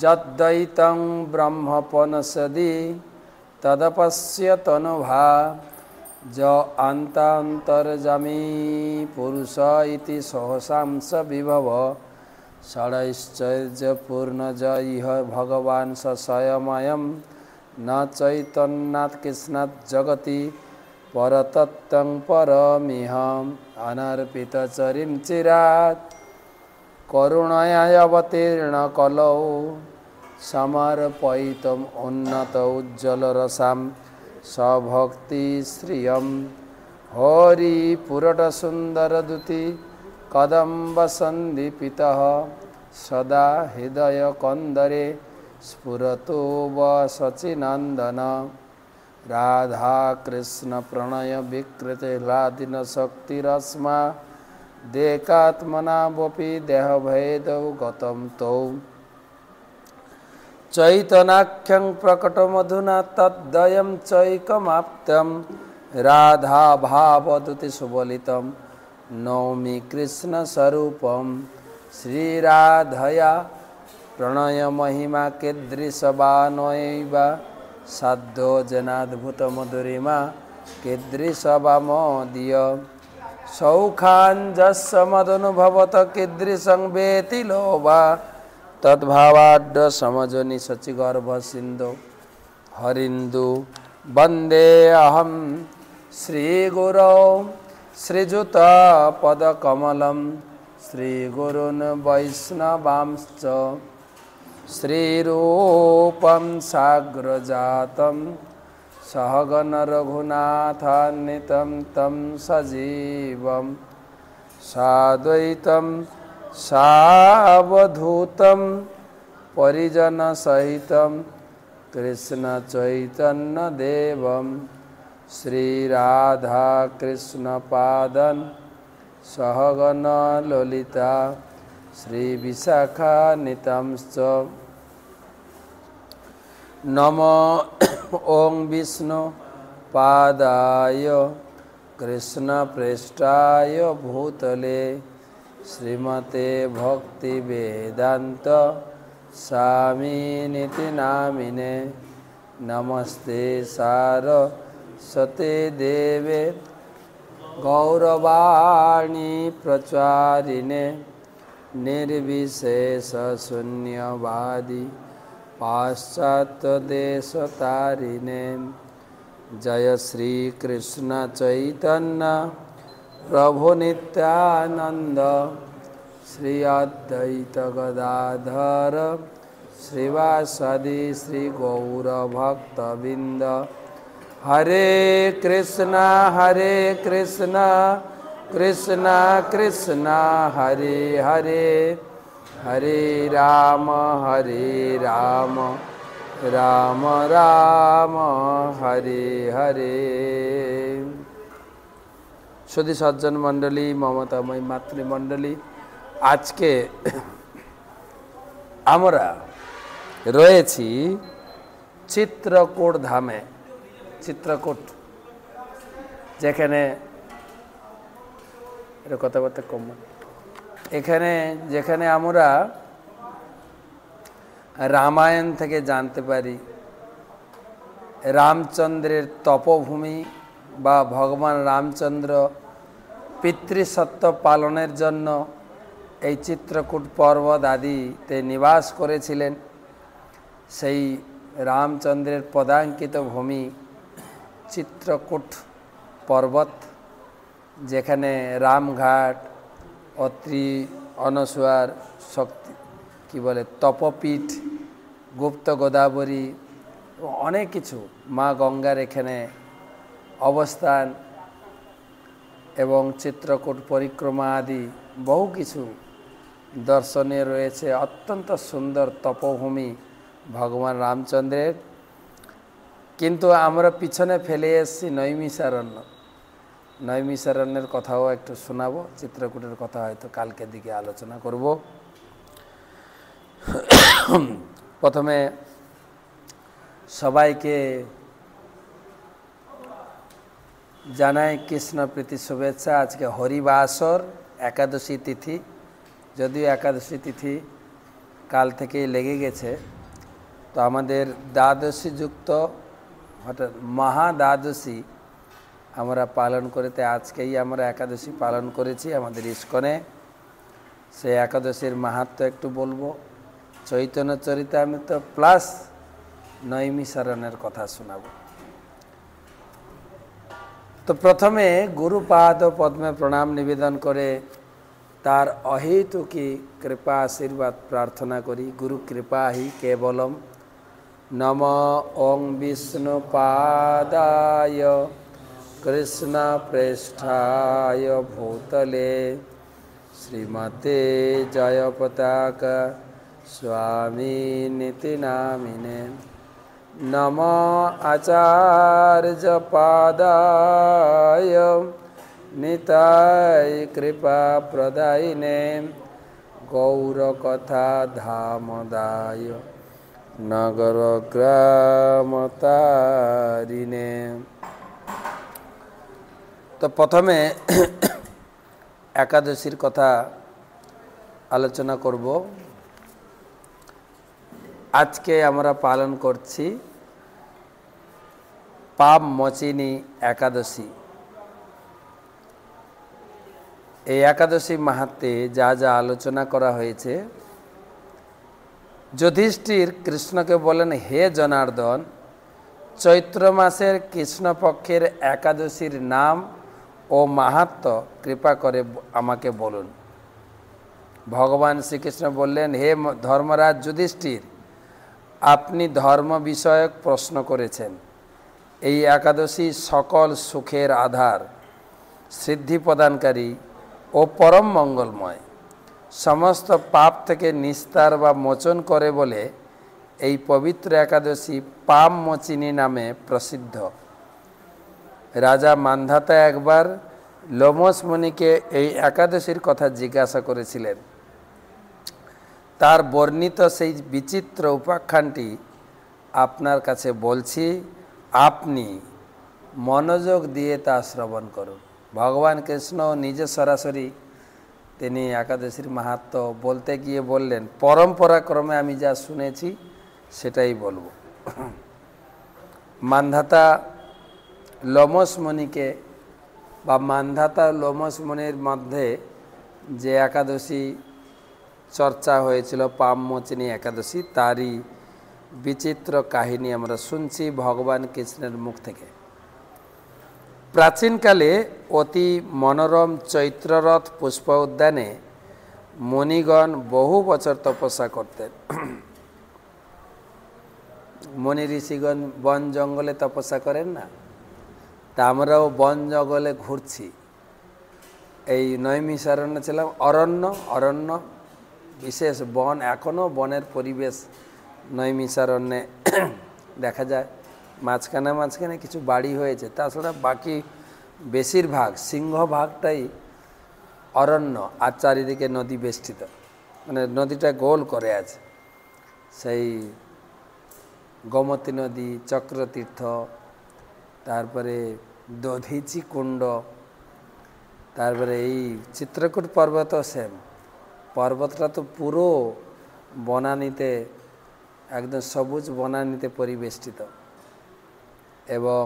যদ্দৈতং ব্রহ্মপনসদি তদপশ্যতনুভা য আন্তান্তর্যামী পুরুষ ইতি সহসাংস বিভব ষড়ৈশ্চর্যপূর্ণজ ইহ ভগবান স স্বয়ময়ম ন চৈতন্যাৎ কৃষ্ণাৎ জগতি পরতত্ত্বং পরমিহম অনর্পিতচরিম চিরাৎ করুণয়া অবতীর্ণ কলৌ সমর্পয়িতুম উন্নত উজ্জ্বলরসাম সভক্তি শ্রিয়ম হরি পুরট সুন্দর দুতি কদম্ব সন্দীপিতঃ সদা হৃদয় কন্দরে স্ফুরতু বসচিনন্দন রাধা কৃষ্ণ প্রণয় বিকৃতে হ্লাদিন শক্তিরস্মা দেকাত্মনা বপি দেহভেদৌ গতম তৌ চৈতনাখ্যং প্রকটমধুনা তদ্বয়ম চৈকমাপ্তম রাধা ভাবদুতি সুবলিতম নৌমি কৃষ্ণ স্বরূপম শ্রীরাধয়া প্রণয় মহিমা কীদৃশবানৈবা সাধ্য জনাদ্ভুত মধুরিমা কীদৃশবামদীয় সৌখাঞ্জস্য মদনুভবত কীদৃশং বেতি লোভা তদ্ভাবাঢ্য সমজনি শচিগর্ভ সিন্ধু হরিন্দু বন্দে অহম শ্রীগুরৌ শ্রীযুত পদকমলম শ্রীগুরুন বৈষ্ণবাংশ্চ শ্রীরূপম সাগ্রজাতম সহগণ রঘুনাথান্বিতং তম সজীবম সাদ্বৈতম সাবধূতম পরিজন সহিতম কৃষ্ণ চৈতন্য দেবম শ্রীরাধা কৃষ্ণ পাদন সহগণ ললিতা শ্রী বিশাখান্বিতংশ্চ নমো ওং বিষ্ণু পাদায় কৃষ্ণ পৃষ্ঠায় ভূতলে শ্রীমতে ভক্তি বেদান্ত স্বামিনীতি নামিনে নমস্তে সারস্বতে দেবে গৌরবাণী প্রচারিণে নির্বিশেষ শূন্যবাদী পাশ্চাত্যদেশতারিণে জয় শ্রীকৃষ্ণ চৈতন্য প্রভু নিত্যানন্দ শ্রী অদ্বৈত গদাধর শ্রীবাসাদি শ্রী গৌরভক্তবৃন্দ হরে কৃষ্ণ কৃষ্ণ কৃষ্ণ হরে হরে হরে রাম রাম রাম হরে হরে। সুধী সজ্জন মণ্ডলী, মমতাময়ী মাতৃমণ্ডলী, আজকে আমরা রয়েছি চিত্রকূট ধামে। চিত্রকূট যেখানে কথাবার্তা কম, এখানে যেখানে আমরা রামায়ণ থেকে জানতে পারি রামচন্দ্রের তপভূমি বা ভগবান রামচন্দ্র পিতৃসত্য পালনের জন্য এই চিত্রকূট পর্বত আদিতে নিবাস করেছিলেন। সেই রামচন্দ্রের পদাঙ্কিত ভূমি চিত্রকূট পর্বত, যেখানে রামঘাট, অত্রি, অনসুয়ার শক্তি কি বলে তপপীঠ, গুপ্ত গোদাবরী, অনেক কিছু, মা গঙ্গার এখানে অবস্থান এবং চিত্রকূট পরিক্রমা আদি বহু কিছু দর্শনীয় রয়েছে। অত্যন্ত সুন্দর তপভূমি ভগবান রামচন্দ্রের। কিন্তু আমরা পিছনে ফেলে এসেছি নৈমিষারণ্য। নৈমিষারণ্যের কথাও একটু শোনাবো, চিত্রকূটের কথা হয়তো কালকে দিকে আলোচনা করব। প্রথমে সবাইকে জানাই কৃষ্ণ প্রীতি শুভেচ্ছা। আজকে হরিবাসর একাদশী তিথি, যদিও একাদশী তিথি কাল থেকেই লেগে গেছে। তো আমাদের দ্বাদশী যুক্ত অর্থাৎ মহাদ্বাদশী আমরা পালন করতে আজকেই আমরা একাদশী পালন করেছি আমাদের ইস্কনে। সেই একাদশীর মাহাত্ম্য একটু বলবো, চৈতন্য চরিতামৃত প্লাস নৈমিষারণ্যের কথা শোনাব। তো প্রথমে গুরুপাদ পদ্মে প্রণাম নিবেদন করে তার অহেতুকি কৃপা আশীর্বাদ প্রার্থনা করি। গুরু কৃপা হি কেবলম। নম ওং বিষ্ণুপাদায় কৃষ্ণ প্রেষ্ঠায় ভূতলে শ্রীমতে জয় পতাকা স্বামী নীতি নামিনে। নম আচার্য পাদায় নিতাই কৃপা প্রদায়িনে গৌরকথা ধামদায় নগর গ্রাম তারিণে। তো প্রথমে একাদশীর কথা আলোচনা করব। আজকে আমরা পালন করছি পাপ মোচিনী একাদশী। এই একাদশী মাহাত্ম্যে যা যা আলোচনা করা হয়েছে, যুধিষ্ঠির কৃষ্ণকে বলেন, হে জনার্দন, চৈত্র মাসের কৃষ্ণপক্ষের একাদশীর নাম ও মাহাত্ম্য কৃপা করে আমাকে বলুন। ভগবান শ্রীকৃষ্ণ বললেন, হে ধর্মরাজ যুধিষ্ঠির, আপনি ধর্ম বিষয়ক প্রশ্ন করেছেন। এই একাদশী সকল সুখের আধার, সিদ্ধি প্রদানকারী ও পরম মঙ্গলময়, সমস্ত পাপ থেকে নিস্তার বা মোচন করে বলে এই পবিত্র একাদশী পাপ মোচিনী নামে প্রসিদ্ধ। রাজা মান্ধাতা একবার লোমস মুনিকে এই একাদশীর কথা জিজ্ঞাসা করেছিলেন। তার বর্ণিত সেই বিচিত্র উপাখ্যানটি আপনার কাছে বলছি, আপনি মনোযোগ দিয়ে তা শ্রবণ করুন। ভগবান কৃষ্ণ নিজে সরাসরি তিনি একাদশীর মাহাত্ম্য বলতে গিয়ে বললেন, পরম্পরাক্রমে আমি যা শুনেছি সেটাই বলবো। মান্ধাতা লোমস মুনিকে বা মান্ধাতা লোমস মুনির মধ্যে যে একাদশী চর্চা হয়েছিল পাপ মোচিনী একাদশী, তারই বিচিত্র কাহিনী আমরা শুনছি ভগবান কৃষ্ণের মুখ থেকে। প্রাচীনকালে অতি মনোরম চৈত্ররথ পুষ্প উদ্যানে মুনিগণ বহু বছর তপস্যা করতেন। মুনি ঋষিগণ বন জঙ্গলে তপস্যা করেন না, তা আমরাও বন জঙ্গলে ঘুরছি। এই নৈমিষারণ্য ছিলাম অরণ্য বিশেষ বন, এখনও বনের পরিবেশ নৈমিষারণ্যে দেখা যায়। মাঝখানে কিছু বাড়ি হয়েছে, তাছাড়া বাকি বেশিরভাগ সিংহভাগটাই অরণ্য, আর চারিদিকে নদী বেষ্টিত, মানে নদীটা গোল করে আছে। সেই গোমতী নদী, চক্রতীর্থ, তারপরে দধিচি কুণ্ড, তারপরে এই চিত্রকূট পর্বত, সেম পর্বতটা তো পুরো বনানীতে, একদম সবুজ বনানীতে পরিবেষ্টিত। এবং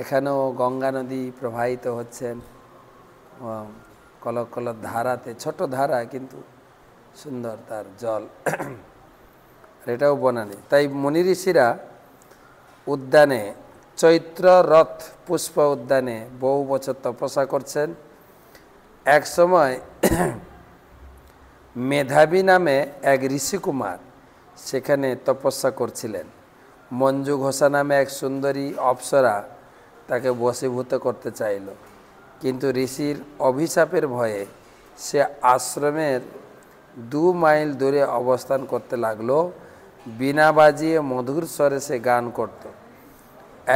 এখানেও গঙ্গা নদী প্রবাহিত হচ্ছেন কলক কলক ধারাতে, ছোট ধারা কিন্তু সুন্দর তার জল, এটাও বনানী। তাই মুনি ঋষিরা উদ্যানে, চৈত্র রথ পুষ্প উদ্যানে বহু বছর তপস্যা করছেন। এক সময় মেধাবী নামে এক ঋষিকুমার সেখানে তপস্যা করছিলেন। মঞ্জু ঘোষা নামে এক সুন্দরী অপ্সরা তাকে বশীভূত করতে চাইল, কিন্তু ঋষির অভিশাপের ভয়ে সে আশ্রমের 2 মাইল দূরে অবস্থান করতে লাগলো। বীণা বাজিয়ে মধুর স্বরে সে গান করত।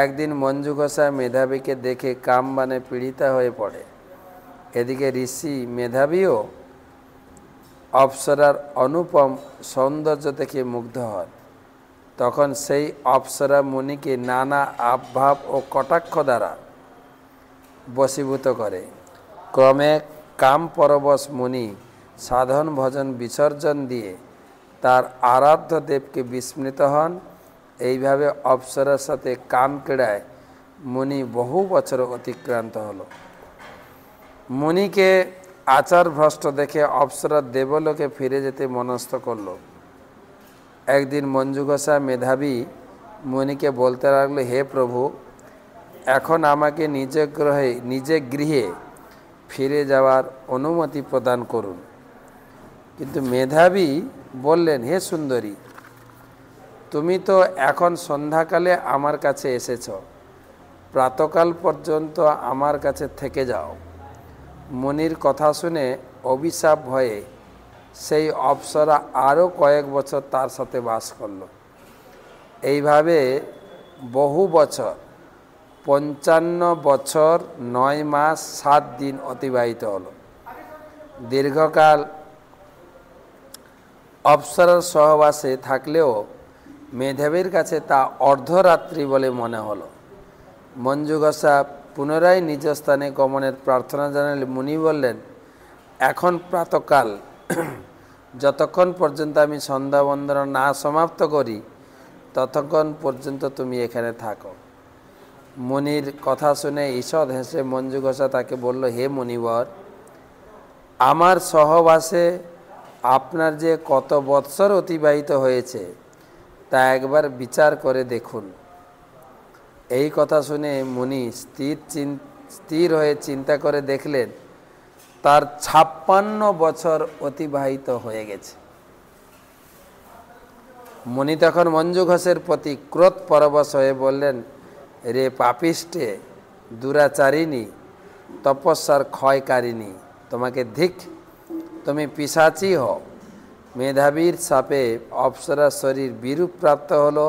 একদিন মঞ্জু ঘোষা মেধাবীকে দেখে কামবানে পীড়িতা হয়ে পড়ে। এদিকে ঋষি মেধাবীও অপ্সরার অনুপম সৌন্দর্য দেখে মুগ্ধ হন। তখন সেই অপ্সরা মুনিকে নানা আভাব ও কটাক্ষ দ্বারা বশীভূত করে। ক্রমে কাম পরবশ মুনি সাধন ভজন বিসর্জন দিয়ে তার আরাধ্য দেবকে বিস্মৃত হন। এইভাবে অপ্সরার সাথে কাম কেড়ায় মুনি বহু বছর অতিক্রান্ত হলো। মুনিকে আচার ভ্রষ্ট দেখে অপ্সরা দেবলোকে ফিরে যেতে মনস্থ করল। একদিন মঞ্জু ঘোষা মেধাবী মুনিকে বলতে লাগলো, হে প্রভু, এখন আমাকে নিজ গৃহে ফিরে যাওয়ার অনুমতি প্রদান করুন। কিন্তু মেধাবী বললেন, হে সুন্দরী, তুমি তো এখন সন্ধ্যাকালে আমার কাছে এসেছ, প্রাতকাল পর্যন্ত আমার কাছে থেকে যাও। মুনির কথা শুনে অভিশাপ ভয়ে সেই অপ্সরা আরও কয়েক বছর তার সাথে বাস করল। এইভাবে বহু বছর 55 বছর 9 মাস 7 দিন অতিবাহিত হলো। দীর্ঘকাল অপ্সরার সহবাসে থাকলেও মেধাবীর কাছে তা অর্ধরাত্রি বলে মনে হলো। মঞ্জু ঘোষা পুনরায় নিজ স্থানে গমনের প্রার্থনা জানালে মুনি বললেন, এখন প্রাতকাল, যতক্ষণ পর্যন্ত আমি সন্ধ্যা বন্দনা না সমাপ্ত করি ততক্ষণ পর্যন্ত তুমি এখানে থাকো। মুনির কথা শুনে ঈষৎ হেসে মঞ্জু ঘোষা তাকে বলল, হে মুনিবর, আমার সহবাসে আপনার যে কত বৎসর অতিবাহিত হয়েছে তা একবার বিচার করে দেখুন। এই কথা শুনে মুনি স্থির হয়ে চিন্তা করে দেখলেন তার 56 বছর অতিবাহিত হয়ে গেছে। মুনি তখন মঞ্জু ঘোষের প্রতি ক্রোধ পরবশ হয়ে বললেন, রে পাপিষ্ঠে, দুরাচারিণী, তপস্যার ক্ষয়কারিণী, তোমাকে ধিক, তুমি পিশাচী হও। মেধাবীর শাপে অপ্সরার শরীর বিরূপ প্রাপ্ত হলো।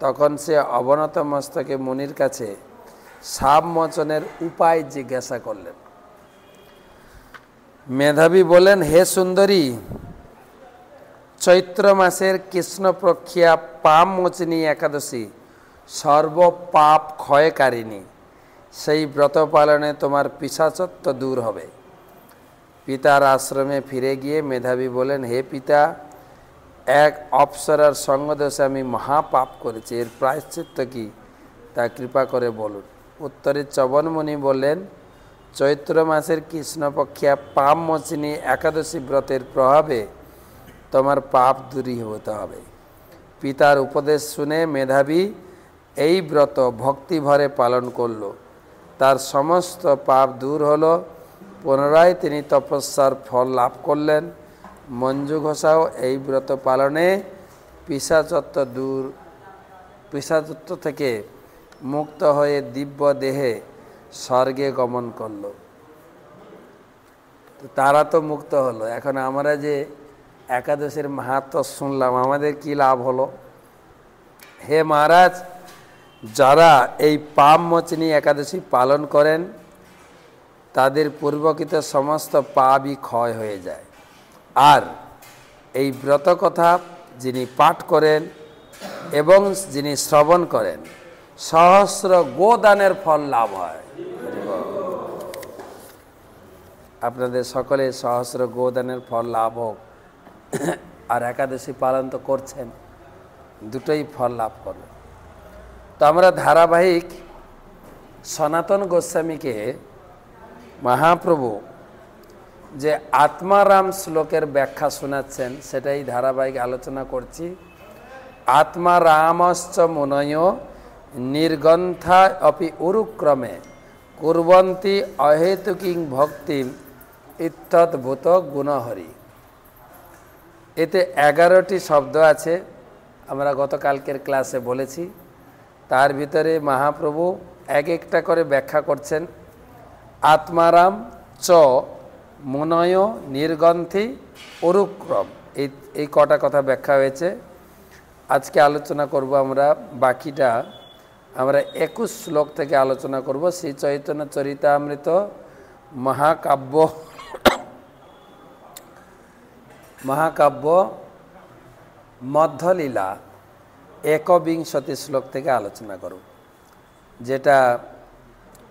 তখন সে অবনত মস্তকে মুনির কাছে শাপ মোচনের উপায় জিজ্ঞাসা করলেন। মেধাবী বলেন, হে সুন্দরী, চৈত্র মাসের কৃষ্ণপক্ষিয়া পাপ মোচিনী একাদশী সর্বপাপ ক্ষয়কারিণী। সেই ব্রত পালনে তোমার পিশাচত্ব দূর হবে। পিতার আশ্রমে ফিরে গিয়ে মেধাবী বলেন, হে পিতা, এক অপ্সরার সঙ্গদোষে আমি মহাপাপ করেছি, এর প্রায়শ্চিত্ত কি তা কৃপা করে বলুন। উত্তরে চবনমুনি বললেন, চৈত্র মাসের কৃষ্ণপক্ষিয়া পাপ মোচিনী একাদশী ব্রতের প্রভাবে তোমার পাপ দূরীভূত হবে। পিতার উপদেশ শুনে মেধাবী এই ব্রত ভক্তি ভরে পালন করল। তার সমস্ত পাপ দূর হলো। পুনরায় তিনি তপস্যার ফল লাভ করলেন। মঞ্জু ঘোষাও এই ব্রত পালনে পিশাচত্ব থেকে মুক্ত হয়ে দিব্য দেহে স্বর্গে গমন করল। তো তারা তো মুক্ত হলো, এখন আমরা যে একাদশীর মাহাত্ম্য শুনলাম, আমাদের কি লাভ হলো? হে মহারাজ, যারা এই পাপ মোচনী একাদশী পালন করেন তাদের পূর্বকৃত সমস্ত পাপই ক্ষয় হয়ে যায়। আর এই ব্রত কথা যিনি পাঠ করেন এবং যিনি শ্রবণ করেন, সহস্র গোদানের ফল লাভ হয়। আপনাদের সকলে সহস্র গোদানের ফল লাভ হোক। আর একাদশী পালন তো করছেন, দুটোই ফল লাভ করবেন। তো আমরা ধারাবাহিক সনাতন গোস্বামীকে মহাপ্রভু যে আত্মারাম শ্লোকের ব্যাখ্যা শোনাচ্ছেন সেটাই ধারাবাহিক আলোচনা করছি। আত্মারামশ্চ মুনয় নির্গন্থা অপি উরুক্রমে কুর্বন্তি অহেতুকিং ভক্তিম ইত্যদ্ভুত গুণহরি। এতে 11টি শব্দ আছে, আমরা গতকালকের ক্লাসে বলেছি। তার ভিতরে মহাপ্রভু এক একটা করে ব্যাখ্যা করছেন। আত্মারাম চ মুনয় নির্গন্থি উরুক্রম, এই কটা কথা ব্যাখ্যা হয়েছে। আজকে আলোচনা করব আমরা বাকিটা। আমরা 21 শ্লোক থেকে আলোচনা করব। শ্রী চৈতন্য চরিতামৃত মহাকাব্য মধ্যলীলা 21 শ্লোক থেকে আলোচনা করব, যেটা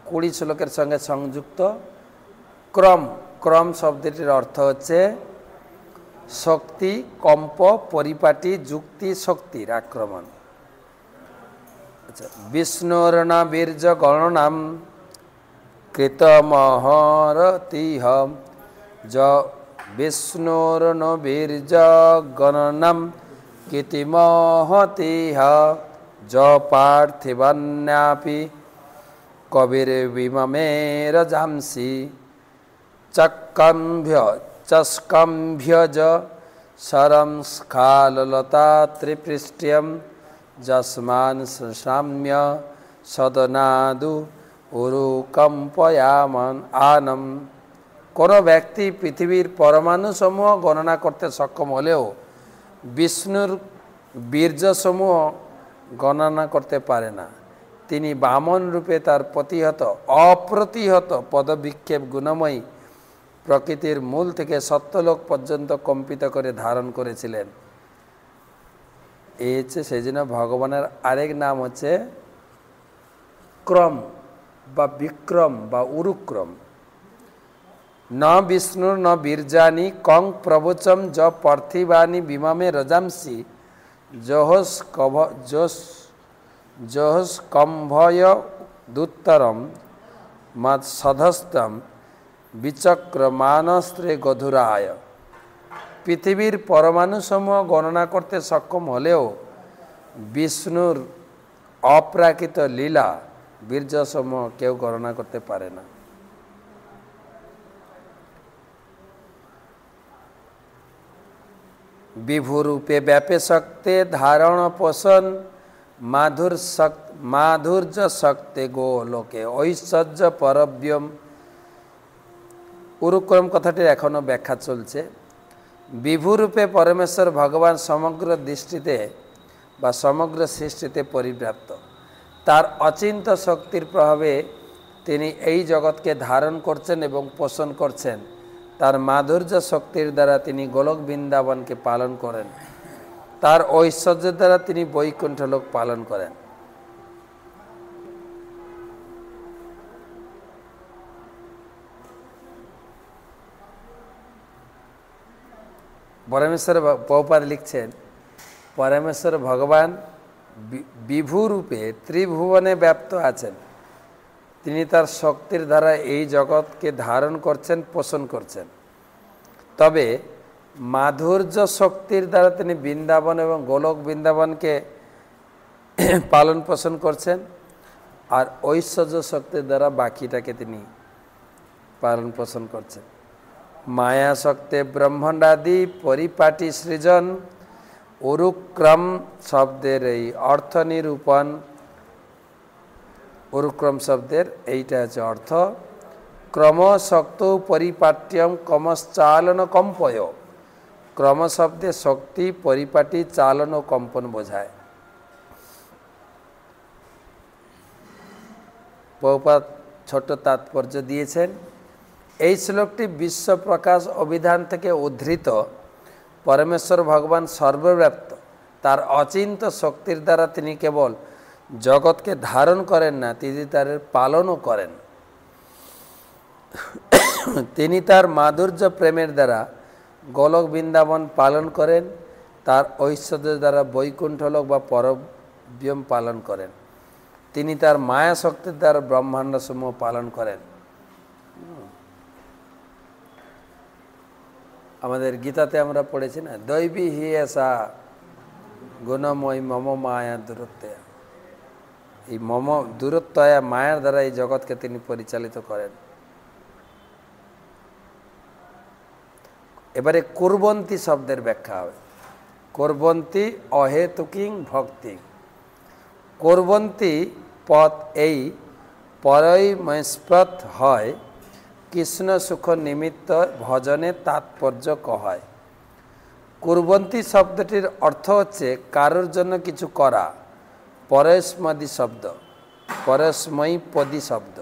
20 শ্লোকের সঙ্গে সংযুক্ত। ক্রম শব্দটির অর্থ হচ্ছে শক্তি কম্প পরিপাটি যুক্তি শক্তির আক্রমণ। আচ্ছা, বিষ্ণুর ন বীর্য গণনাম কৃতমহরতিহ য বিষ্ণুর ন বীর্য গণনাম কৃতিমহতিহ য পার্থিবান্যাপি কবির বিমমের জামসি চস্কম্ভ্যজ শরম স্খাললতা ত্রিপৃষ্ঠ্যম যস্মান সাম্য সদনাদু উরুকম্পয়ামান আনম। কোনো ব্যক্তি পৃথিবীর পরমাণুসমূহ গণনা করতে সক্ষম হলেও বিষ্ণুর বীর্যসমূহ গণনা করতে পারে না। তিনি বামন রূপে তার অপ্রতিহত পদবিক্ষেপ গুণময়ী প্রকৃতির মূল থেকে সত্যলোক পর্যন্ত কম্পিত করে ধারণ করেছিলেন। এই হচ্ছে সেই জন্য ভগবানের আরেক নাম হচ্ছে ক্রম বা বিক্রম বা উরুক্রম। ন বিষ্ণুর ন বীর্যানি কং প্রবচম য পার্থিবানি বিমামে রজামসি জহস্কম্ভয় দুত্তরম মৎ সধস্তম বিচক্রমানস্ত্রে গধুরায়। পৃথিবীর পরমাণুসমূহ গণনা করতে সক্ষম হলেও বিষ্ণুর অপ্রাকৃত লীলা বীর্যসমূহ কেউ গণনা করতে পারে না। বিভুরূপে ব্যাপে শক্তে ধারণ পোষণ মাধুর্য শক্তে গো লোকে ঐশ্বর্য পরব্যম। উরুক্রম কথাটির এখনও ব্যাখ্যা চলছে। বিভুরূপে পরমেশ্বর ভগবান সমগ্র দৃষ্টিতে বা সমগ্র সৃষ্টিতে পরিব্যাপ্ত। তার অচিন্ত শক্তির প্রভাবে তিনি এই জগৎকে ধারণ করছেন এবং পোষণ করছেন। তার মাধুর্য শক্তির দ্বারা তিনি গোলক বৃন্দাবনকে পালন করেন। তার ঐশ্বর্যের দ্বারা তিনি বৈকুণ্ঠ লোক পালন করেন। পরমেশ্বর প্রভুপাদ লিখছেন, পরমেশ্বর ভগবান বিভুরূপে ত্রিভুবনে ব্যাপ্ত আছেন। তিনি তার শক্তির দ্বারা এই জগৎকে ধারণ করছেন, পোষণ করছেন। তবে মাধুর্য শক্তির দ্বারা তিনি বৃন্দাবন এবং গোলক বৃন্দাবনকে পালন পোষণ করছেন, আর ঐশ্বর্য শক্তির দ্বারা বাকিটাকে তিনি পালন পোষণ করছেন। মায়া শক্তে ব্রহ্মাণ্ডাদি পরিপাটি সৃজন। উরুক্রম শব্দের এই অর্থ নিরূপণ, উরুক্রম শব্দের এইটা হচ্ছে অর্থ ক্রমশক্ত পরিপাট্যম কমশ্চালন কম্পয়। ক্রম শব্দে শক্তি, পরিপাটি, চালন ও কম্পন বোঝায়। প্রভুপাদ ছোট তাৎপর্য দিয়েছেন। এই শ্লোকটি বিশ্বপ্রকাশ অভিধান থেকে উদ্ধৃত। পরমেশ্বর ভগবান সর্বব্যাপ্ত। তার অচিন্ত শক্তির দ্বারা তিনি কেবল জগৎকে ধারণ করেন না, তিনি তার পালনও করেন। তিনি তার মাধুর্য প্রেমের দ্বারা গোলক বৃন্দাবন পালন করেন। তার ঐশ্বর্যের দ্বারা বৈকুণ্ঠলোক বা পরব্যম পালন করেন। তিনি তার মায়া শক্তির দ্বারা ব্রহ্মাণ্ডসমূহ পালন করেন। আমাদের গীতাতে আমরা পড়েছি না, দৈবী হি এসা গুণময় মম মায়া দূরত্ব। এই মম দূরত্ব মায়ার দ্বারা এই জগৎকে তিনি পরিচালিত করেন। এবারে কুর্বন্তী শব্দের ব্যাখ্যা হবে। কুর্বন্তী অহেতুকিং ভক্তি। কুর্বন্তী পদ এই পরৈমস্পদ হয় কৃষ্ণ সুখ নিমিত্ত ভজনে তাৎপর্য কহায়। কুর্বন্তী শব্দটির অর্থ হচ্ছে কারোর জন্য কিছু করা। পরস্মদী শব্দ, পরস্ময়ী পদী শব্দ।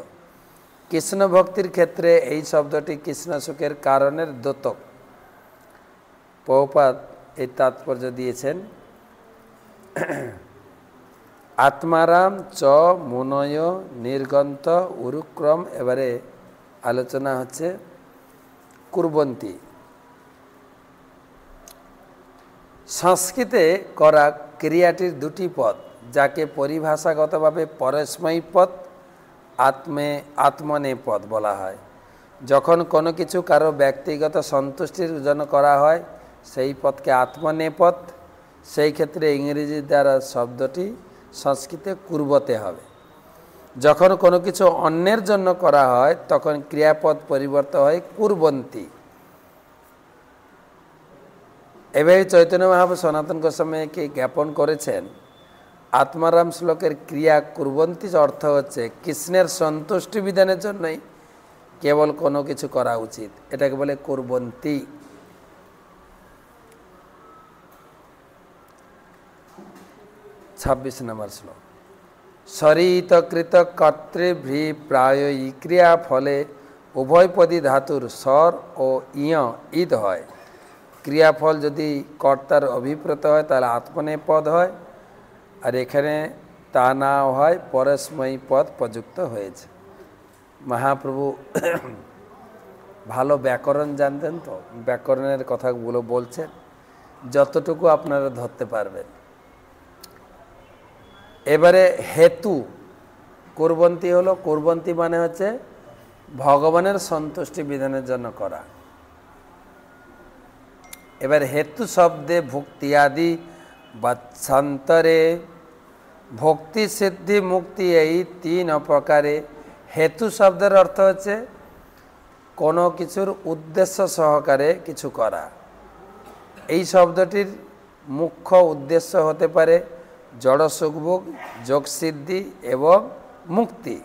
কৃষ্ণ ভক্তির ক্ষেত্রে এই শব্দটি কৃষ্ণ সুখের কারণের দ্যোতক। প্রভুপাদ এই তাৎপর্য দিয়েছেন, আত্মারাম চ মুনয় নির্গন্ত উরুক্রম। এবারে আলোচনা হচ্ছে কুর্বন্তী। সংস্কৃতে করা ক্রিয়াটির দুটি পদ, যাকে পরিভাষাগতভাবে পরস্ময়ী পদ, আত্মনেপদ বলা হয়। যখন কোনো কিছু কারো ব্যক্তিগত সন্তুষ্টির জন্য করা হয় সেই পদকে আত্মনেপদ। সেই ক্ষেত্রে ইংরেজি দ্বারা শব্দটি সংস্কৃতে কুর্বতে হবে। যখন কোনো কিছু অন্যের জন্য করা হয় তখন ক্রিয়াপদ পরিবর্তন হয় কুর্বন্তী। এভাবে চৈতন্য মহাপ্রভু সনাতন গোস্বামীকে জ্ঞাপন করেছেন। আত্মারাম শ্লোকের ক্রিয়া কুর্বন্তীর অর্থ হচ্ছে কৃষ্ণের সন্তুষ্টি বিধানের জন্যই কেবল কোনো কিছু করা উচিত, এটাকে বলে কুর্বন্তী। 26 নম্বর শ্লোক। সরিতকৃত কর্তৃভ্রী প্রায়ই ক্রিয়া ফলে উভয়পদী ধাতুর স্বর ও ইয় ঈদ হয়। ক্রিয়াফল যদি কর্তার অভিপ্রেত হয় তাহলে আত্মনেপদ হয়, আর এখানে তা না হয় পরস্ময়ী পদ প্রযুক্ত হয়েছে। মহাপ্রভু ভালো ব্যাকরণ জানতেন, তো ব্যাকরণের কথাগুলো বলছেন, যতটুকু আপনারা ধরতে পারবেন। এবারে হেতু কুর্বন্তী হলো, কুর্বন্তী মানে হচ্ছে ভগবানের সন্তুষ্টি বিধানের জন্য করা। এবার হেতু শব্দে ভক্তি আদি বাচ্ছান্তরে ভক্তি সিদ্ধি মুক্তি এই 3 প্রকারে। হেতু শব্দের অর্থ হচ্ছে কোনো কিছুর উদ্দেশ্য সহকারে কিছু করা। এই শব্দটির মুখ্য উদ্দেশ্য হতে পারে জড় সুখভোগ, যোগসিদ্ধি এবং মুক্তি।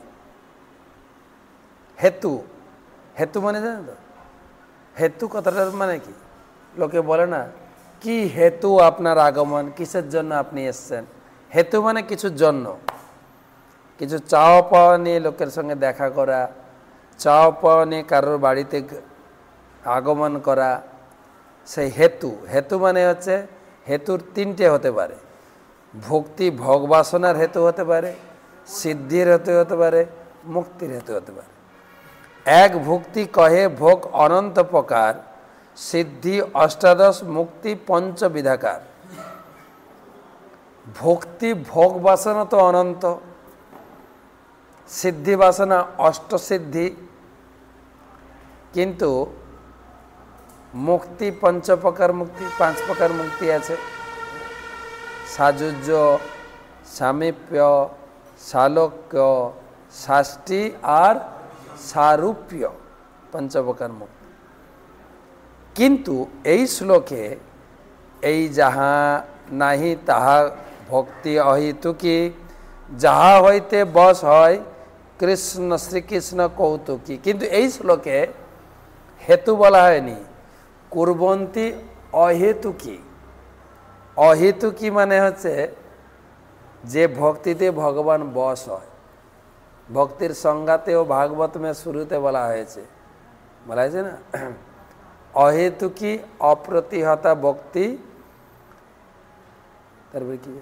হেতু, হেতু মানে জানেন তো হেতু কথাটার মানে কি? লোকে বলে না কি হেতু আপনার আগমন, কিসের জন্য আপনি এসছেন। হেতু মানে কিছুর জন্য, কিছু চাওয়া পাওয়া নিয়ে লোকের সঙ্গে দেখা করা, চাওয়া পাওয়া নিয়ে কারোর বাড়িতে আগমন করা, সেই হেতু। হেতু মানে হচ্ছে হেতুর 3টে হতে পারে। ভক্তি ভোগবাসনার হেতু হতে পারে, সিদ্ধির হেতু হতে পারে, মুক্তির হেতু হতে পারে। এক ভক্তি কহে ভোগ অনন্ত প্রকার, সিদ্ধি অষ্টাদশ, মুক্তি পঞ্চবিধাকার। ভক্তি ভোগ বাসনা তো অনন্ত, সিদ্ধি বাসনা অষ্টসিদ্ধি, কিন্তু মুক্তি পঞ্চপ্রকার মুক্তি, 5 প্রকার মুক্তি আছে। সাযুজ্য, সামীপ্য, সালোক্য, শাষ্টি আর সারূপ্য, পঞ্চপ্রকার মুক্তি। কিন্তু এই শ্লোকে এই যাহা নাহি তাহা ভক্তি অহিতুকি, যাহা হইতে বশ হয় কৃষ্ণ শ্রীকৃষ্ণ কৌতুকী, কিন্তু এই শ্লোকে হেতু বলা হয়নি, কুর্বন্তী অহেতুকি। অহেতুকি মানে হচ্ছে যে ভক্তিতে ভগবান বশ হয়। ভক্তির সংজ্ঞাতেও ভাগবতমে শুরুতে বলা হয়েছে না, অহেতুকি অপ্রতিহতা ভক্তি, তারপরে কি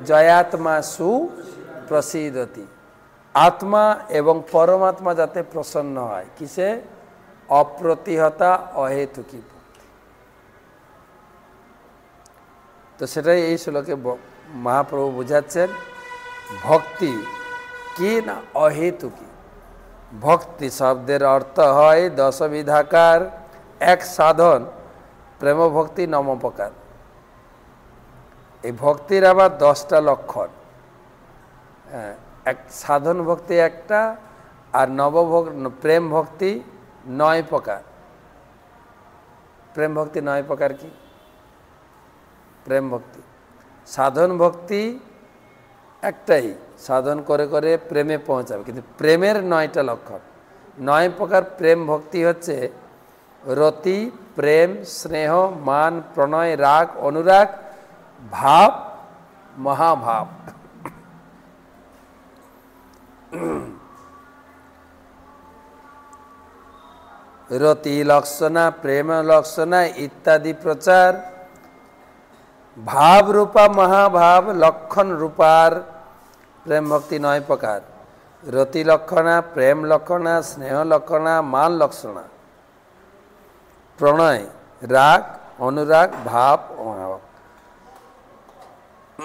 জয়াত্মা সুপ্রসিদতি। আত্মা এবং পরমাত্মা যাতে প্রসন্ন হয়, কিসে? অপ্রতিহতা অহেতুকি ভক্তি। তো সেটাই এই শ্লোকে মহাপ্রভু বুঝাচ্ছেন। ভক্তি কি না অহেতুকি। ভক্তি শব্দের অর্থ হয় 10 বিধাকার, এক সাধন। প্রেম ভক্তি 9 প্রকার। এই ভক্তির আবার 10টা লক্ষণ। এক সাধন ভক্তি একটা, আর প্রেম ভক্তি 9 প্রকার। প্রেম ভক্তি 9 প্রকার কি? প্রেম ভক্তি, সাধন ভক্তি একটাই, সাধন করে করে প্রেমে পৌঁছাবে, কিন্তু প্রেমের 9টা লক্ষণ। 9 প্রকার প্রেম ভক্তি হচ্ছে রতি, প্রেম, স্নেহ, মান, প্রণয়, রাগ, অনুরাগ, ভাব, মহাভাব। রতি লক্ষণা, প্রেম লক্ষণা ইত্যাদি প্রচার। ভাব রূপা মহাভাব লক্ষণ রূপার প্রেম ভক্তি 9 প্রকার। রতি লক্ষণা, প্রেম লক্ষণা, স্নেহ লক্ষণা, মান লক্ষণা, প্রণয়, রাগ, অনুরাগ, ভাব, মহাভাব। শান্ত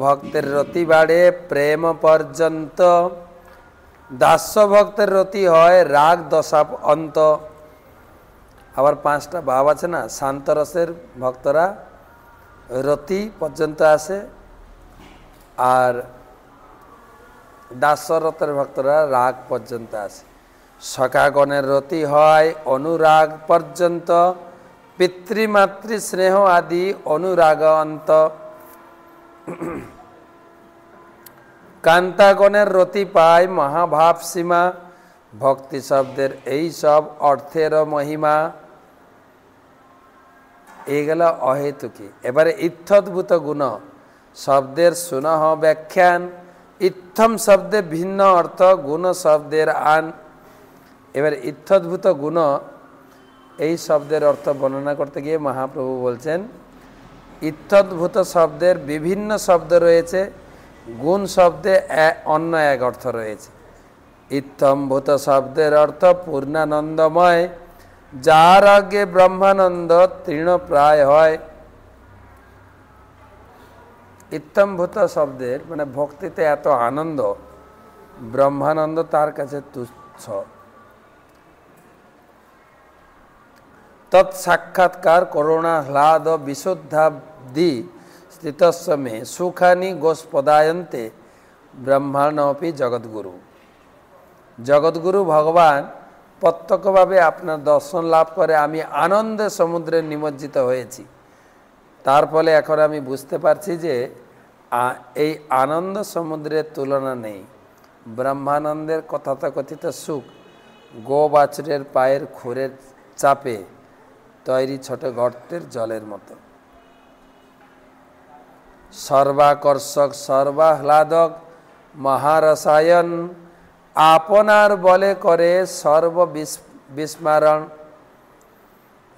ভক্তের রতি বাড়ে প্রেম পর্যন্ত, দাস্য ভক্তের রতি হয় রাগ দশা অন্ত। আবার 5টা ভাব আছে না, শান্ত রসের ভক্তরা রতি পর্যন্ত আসে, আর দাস্যরথের ভক্তরা রাগ পর্যন্ত আসে। সখাগণের রতি হয় অনুরাগ পর্যন্ত, পিতৃমাতৃ স্নেহ আদি অনুরাগ অন্ত। কান্তাগণের রতি পায় মহাভাব সীমা, ভক্তি শব্দের এই সব অর্থের মহিমা। এইগুলো অহেতুকি। এবারে ইত্যদ্ভুত গুণ শব্দের সুনহ ব্যাখ্যান। ইত্থম শব্দে ভিন্ন অর্থ, গুণ শব্দের আন। এবার ইত্যদ্ভুত গুণ এই শব্দের অর্থ বর্ণনা করতে গিয়ে মহাপ্রভু বলছেন, ইত্যদ্ভুত শব্দের বিভিন্ন শব্দ রয়েছে, গুণ শব্দে অন্য এক অর্থ রয়েছে। ইত্যম্ভূত শব্দের অর্থ পূর্ণানন্দময়, যার আগে ব্রহ্মানন্দ তৃণপ্রায় হয়। ইত্যম্ভূত শব্দের মানে ভক্তিতে এত আনন্দ, ব্রহ্মানন্দ তার কাছে তুচ্ছ। তৎসাক্ষাৎকার করুণা হ্লাদ বিশুদ্ধাব্ধি স্থিতস্মে সুখানি গোস্পদায়ন্তে ব্রহ্মাণ্ডপি জগৎগুরু। জগৎগুরু ভগবান প্রত্যক্ষভাবে আপনার দর্শন লাভ করে আমি আনন্দে সমুদ্রে নিমজ্জিত হয়েছি। তার ফলে এখন আমি বুঝতে পারছি যে এই আনন্দ সমুদ্রের তুলনা নেই। ব্রহ্মানন্দের তথাকথিত সুখ গো বাছুরের পায়ের খুরের চাপে তৈরি ছোট গর্তের জলের মতো। সর্বাকর্ষক সর্বাহ্লাদক মহারসায়ন, আপনার বলে করে সর্ব বিস্মারণ।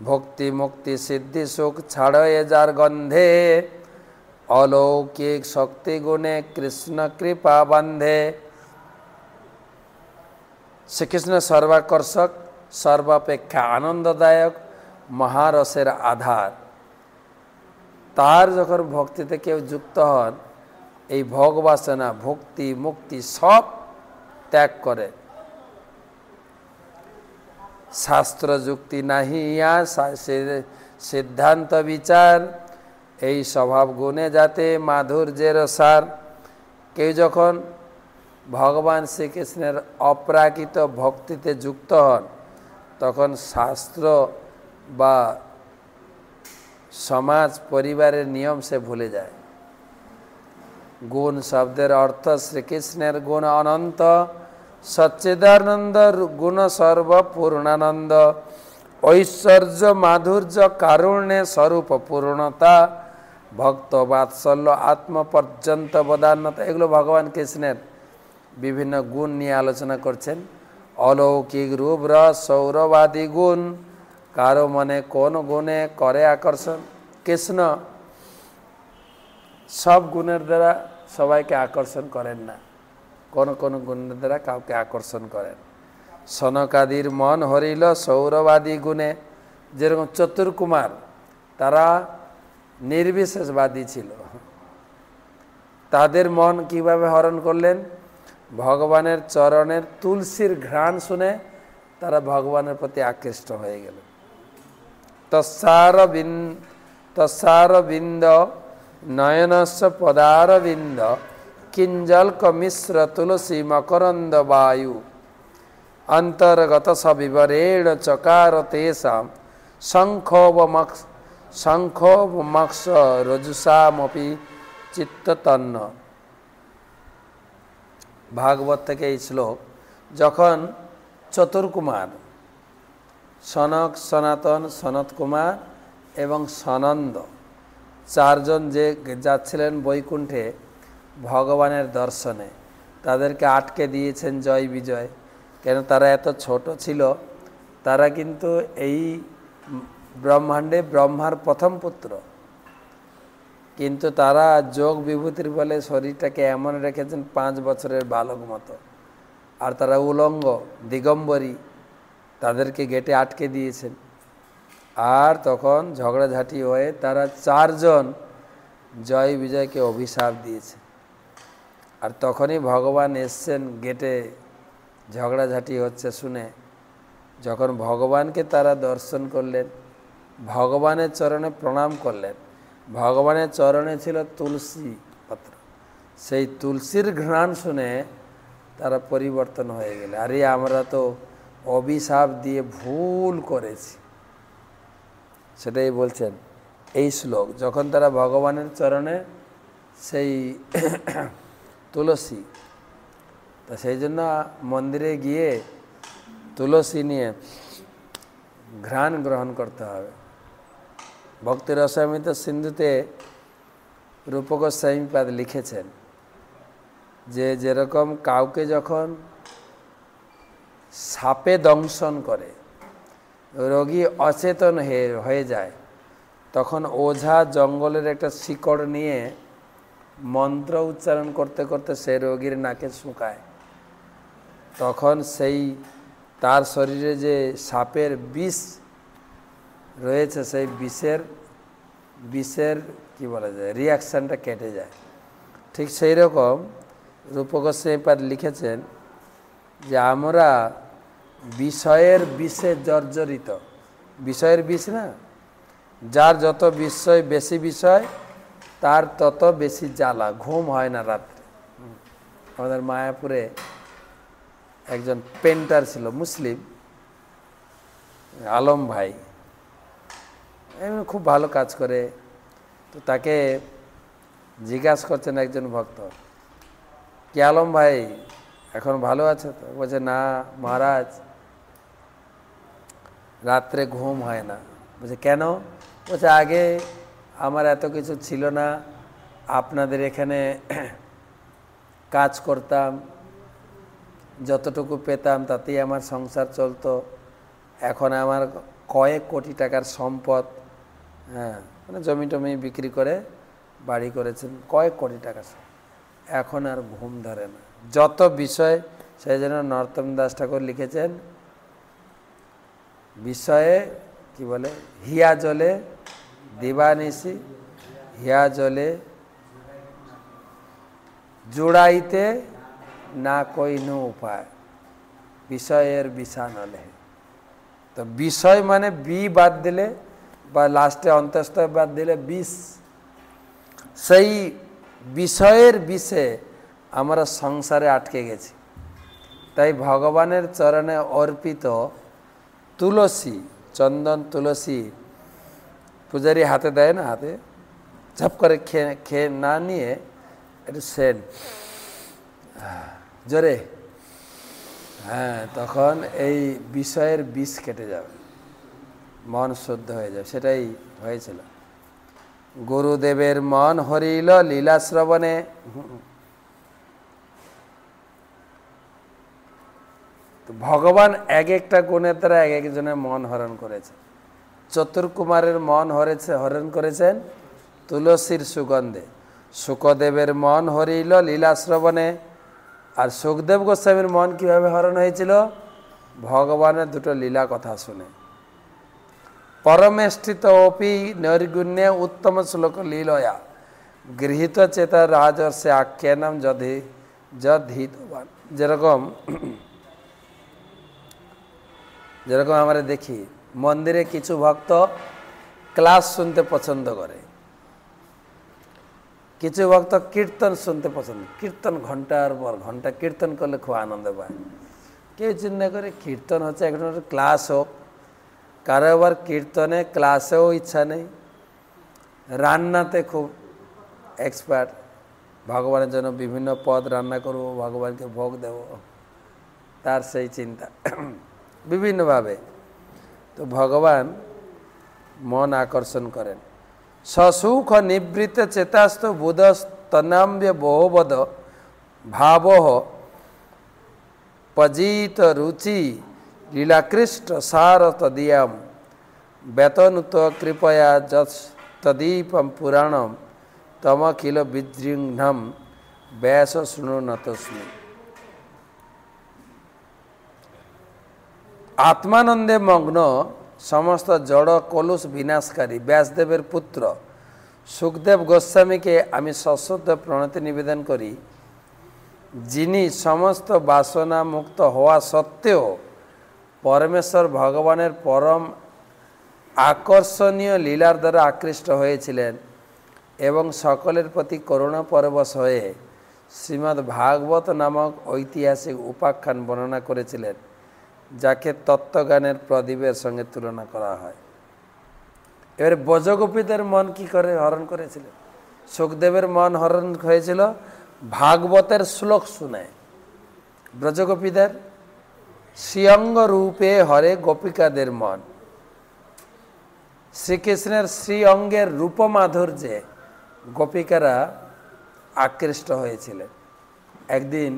ভক্তি মুক্তি সিদ্ধি সুখ ছাড়য়ে যার গন্ধে, অলৌকিক শক্তি গুণে কৃষ্ণ কৃপা বন্ধে। শ্রীকৃষ্ণ সর্বাকর্ষক, সর্বাপেক্ষা আনন্দদায়ক, মহারসের আধার। তার যখন ভক্তিতে কেউ যুক্ত হন, এই ভোগবাসনা ভক্তি মুক্তি সব ত্যাগ করে। শাস্ত্র যুক্তি নাহি ইয়া সিদ্ধান্ত বিচার, এই স্বভাব গুণে যাতে মাধুর্যের সার। কেউ যখন ভগবান শ্রীকৃষ্ণের অপ্রাকৃত ভক্তিতে যুক্ত হন, তখন শাস্ত্র বা সমাজ পরিবারের নিয়ম সে ভুলে যায়। গুণ শব্দের অর্থ শ্রীকৃষ্ণের গুণ অনন্ত, সচ্চিদানন্দ গুণ সর্বপূর্ণানন্দ। ঐশ্বর্য মাধুর্য কারুণ্যে স্বরূপ পূর্ণতা, ভক্ত বাৎসল্য আত্মপর্যন্ত বদান্যতা। এগুলো ভগবান কৃষ্ণের বিভিন্ন গুণ নিয়ে আলোচনা করছেন। অলৌকিক রূপ রস সৌরবাদী গুণ, কারো মনে কোন গুণে করে আকর্ষণ। কৃষ্ণ সব গুণের দ্বারা সবাইকে আকর্ষণ করেন না, কোন কোন গুণের দ্বারা কাউকে আকর্ষণ করেন। সনকাদির মন হরিল সৌরবাদী গুণে। যেরকম চতুর্কুমার, তারা নির্বিশেষবাদী ছিল। তাদের মন কিভাবে হরণ করলেন? ভগবানের চরণের তুলসীর ঘ্রাণ শুনে তারা ভগবানের প্রতি আকৃষ্ট হয়ে গেল। তস্সার বিন্দ নয়নস্য পদার বিন্দ, কিঞ্জল্ক মিশ্র তুলসী মকরন্দ বায়ু। অন্তর্গত সবিবরেণ চকার তেষাম, শঙ্খোবমক্ষ রজুষামপি চিত্ততন্ন। ভাগবত থেকে এই শ্লোক। যখন চতুর্কুমার সনক, সনাতন, সনত কুমার এবং সনন্দ চারজন যে যাচ্ছিলেন বৈকুণ্ঠে ভগবানের দর্শনে, তাদেরকে আটকে দিয়েছেন জয় বিজয়। কেন? তারা এত ছোট ছিল। তারা কিন্তু এই ব্রহ্মাণ্ডে ব্রহ্মার প্রথম পুত্র, কিন্তু তারা যোগ বিভূতির বলে শরীরটাকে এমন রেখেছেন 5 বছরের বালক মতো। আর তারা উলঙ্গ দিগম্বরী, তাদেরকে গেটে আটকে দিয়েছেন। আর তখন ঝগড়াঝাটি হয়ে তারা 4 জন জয় বিজয়কে অভিশাপ দিয়েছে। আর তখনই ভগবান এসছেন গেটে, ঝগড়াঝাটি হচ্ছে শুনে। যখন ভগবানকে তারা দর্শন করলেন, ভগবানের চরণে প্রণাম করলেন। ভগবানের চরণে ছিল তুলসী পত্র, সেই তুলসীর ঘ্রাণ শুনে তারা পরিবর্তন হয়ে গেলে, আরে আমরা তো অভিশাপ দিয়ে ভুল করেছি। সেটাই বলছেন এই শ্লোক। যখন তারা ভগবানের চরণে সেই তুলসী, তা সেই জন্য মন্দিরে গিয়ে তুলসী নিয়ে ঘ্রাণ গ্রহণ করতে হবে। ভক্তি রসামৃত সিন্ধুতে রূপক গোস্বামীপাদ লিখেছেন যে যেরকম কাউকে যখন সাপে দংশন করে, রোগী অচেতন হয়ে যায়, তখন ওঝা জঙ্গলের একটা শিকড় নিয়ে মন্ত্র উচ্চারণ করতে করতে সেই রোগীর নাকে শুকায়। তখন সেই তার শরীরে যে সাপের বিষ রয়েছে, সেই বিষের কি বলা যায়, রিয়াকশানটা কেটে যায়। ঠিক সেই রকম রূপক গোস্বামীপাদ লিখেছেন যে আমরা বিষয়ের বিষে জর্জরিত। বিষয়ের বিষ না, যার যত বিষয় বেশি বিষয় তার তত বেশি জ্বালা, ঘুম হয় না রাত্রে। আমাদের মায়াপুরে একজন পেন্টার ছিল, মুসলিম, আলম ভাই, এমনি খুব ভালো কাজ করে। তো তাকে জিজ্ঞাসা করছেন একজন ভক্ত, কি আলম ভাই এখন ভালো আছে তো? বলছে না মহারাজ, রাত্রে ঘুম হয় না। বলছে কেন? বলছে আগে আমার এত কিছু ছিল না, আপনাদের এখানে কাজ করতাম, যতটুকু পেতাম তাতেই আমার সংসার চলতো। এখন আমার কয়েক কোটি টাকার সম্পদ, হ্যাঁ মানে জমি টমি বিক্রি করে বাড়ি করেছেন, কয়েক কোটি টাকা, এখন আর ঘুম ধরে না, যত বিষয়। সেই জন্য নরোত্তম দাস ঠাকুর লিখেছেন বিষয়ে কি বলে, হিয়া জলে দিবানিশি, হিয়া জলে জুড়াইতে না কইনো উপায়, বিষয়ের বিষা নলে। তো বিষয় মানে বি বাদ দিলে বা লাস্টে অন্তস্থ বাদ দিলে বিষ, সেই বিষয়ের বিষে আমরা সংসারে আটকে গেছি। তাই ভগবানের চরণে অর্পিত তুলসী, চন্দন তুলসী পূজারী হাতে দেয় না, হাতে ঝপ করে খেয়ে না নিয়ে একটু সেন জোরে, হ্যাঁ, তখন এই বিষয়ের বিষ কেটে যাবে, মন শুদ্ধ হয়ে যাবে। সেটাই হয়েছিল। গুরুদেবের মন হরিল লীলা শ্রবণে। ভগবান এক একটা গুণের দ্বারা এক একজনের মন হরণ করেছে। চতুর্কুমারের মন হরণ করেছেন তুলসীর সুগন্ধে। শুকদেবের মন হরিল লীলা শ্রবণে। আর সুখদেব গোস্বামীর মন কিভাবে হরণ হয়েছিল? ভগবানের দুটো লীলা কথা শুনে। পরমেষ্ঠিত অপি নৈর্গুণ্যে উত্তম শ্লোক লীলয়া গৃহীত চেতা রাজর্ষে আখ্যানাম যদ্হিতবান। যেরকম আমরা দেখি মন্দিরে কিছু ভক্ত ক্লাস শুনতে পছন্দ করে, কিছু ভক্ত কীর্তন শুনতে পছন্দ, কীর্তন ঘন্টার পর ঘন্টা কীর্তন করলে খুব আনন্দ পায়। কেউ চিন্তা করে কীর্তন হচ্ছে একটা ক্লাস হোক, কারো আবার কীর্তনে ক্লাসেও ইচ্ছা নেই, রান্নাতে খুব এক্সপার্ট, ভগবানের জন্য বিভিন্ন পদ রান্না করব, ভগবানকে ভোগ দেব, তার সেই চিন্তা বিভিন্নভাবে। তো ভগবান মন আকর্ষণ করেন। সসুখ নিবৃত্ত চেতাস্ত বুধস্তনাম্য বহুবদ ভাব পজিত রুচি লীলাকৃষ্ট সার তদীয়াম বেতনুত কৃপয়া তদীপম পুরাণম তমখিল বিজৃঘ্নম ব্যাস শৃণুনতস্মি। आत्मानंदे मग्न समस्त जड़ कलुष विनाशकारी व्यासदेवर पुत्र सुखदेव गोस्वामी के आमी सश्रद्ध प्रणति निवेदन करी जिनी समस्त बासना मुक्त हवा सत्त्वेও परमेश्वर भगवानेर परम आकर्षणीय लीलार द्वारा आकृष्ट হয়েছিলেন এবং সকলের প্রতি করুণা পরবশ হয়ে শ্রীমদ্ ভাগবত নামক ঐতিহাসিক উপাখ্যান বর্ণনা করেছিলেন যাকে তত্ত্বজ্ঞানের প্রদীপের সঙ্গে তুলনা করা হয়। এবারে ব্রজগোপীদের মন কি করে হরণ করেছিলেন? সুখদেবের মন হরণ হয়েছিল ভাগবতের শ্লোক শুনে। ব্রজগোপীদের শ্রীঅঙ্গ রূপে হরে গোপিকাদের মন, শ্রীকৃষ্ণের শ্রীঅঙ্গের রূপমাধুর্যে গোপিকারা আকৃষ্ট হয়েছিলেন। একদিন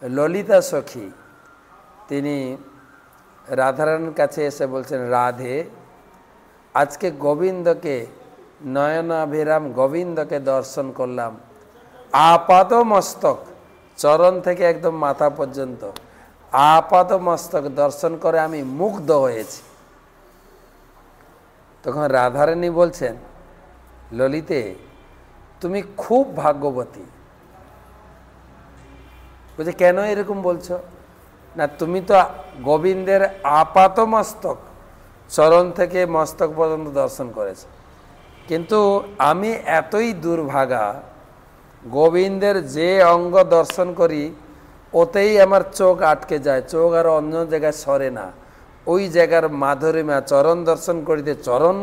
ললিতা সখী তিনি রাধারানীর কাছে এসে বলছেন, রাধে আজকে গোবিন্দকে নয়নাভিরাম গোবিন্দকে দর্শন করলাম, আপাত মস্তক চরণ থেকে একদম মাথা পর্যন্ত আপাত মস্তক দর্শন করে আমি মুগ্ধ হয়েছি। তখন রাধারানী বলছেন, ললিতে তুমি খুব ভাগ্যবতী। বলছে কেন এরকম বলছো? না তুমি তো গোবিন্দের আপাত মস্তক চরণ থেকে মস্তক পর্যন্ত দর্শন করেছো, কিন্তু আমি এতই দুর্ভাগা, গোবিন্দের যে অঙ্গ দর্শন করি ওতেই আমার চোখ আটকে যায়, চোখ আর অন্য জায়গায় সরে না। ওই জায়গার মাধুরিমা, চরণ দর্শন করিতে চরণ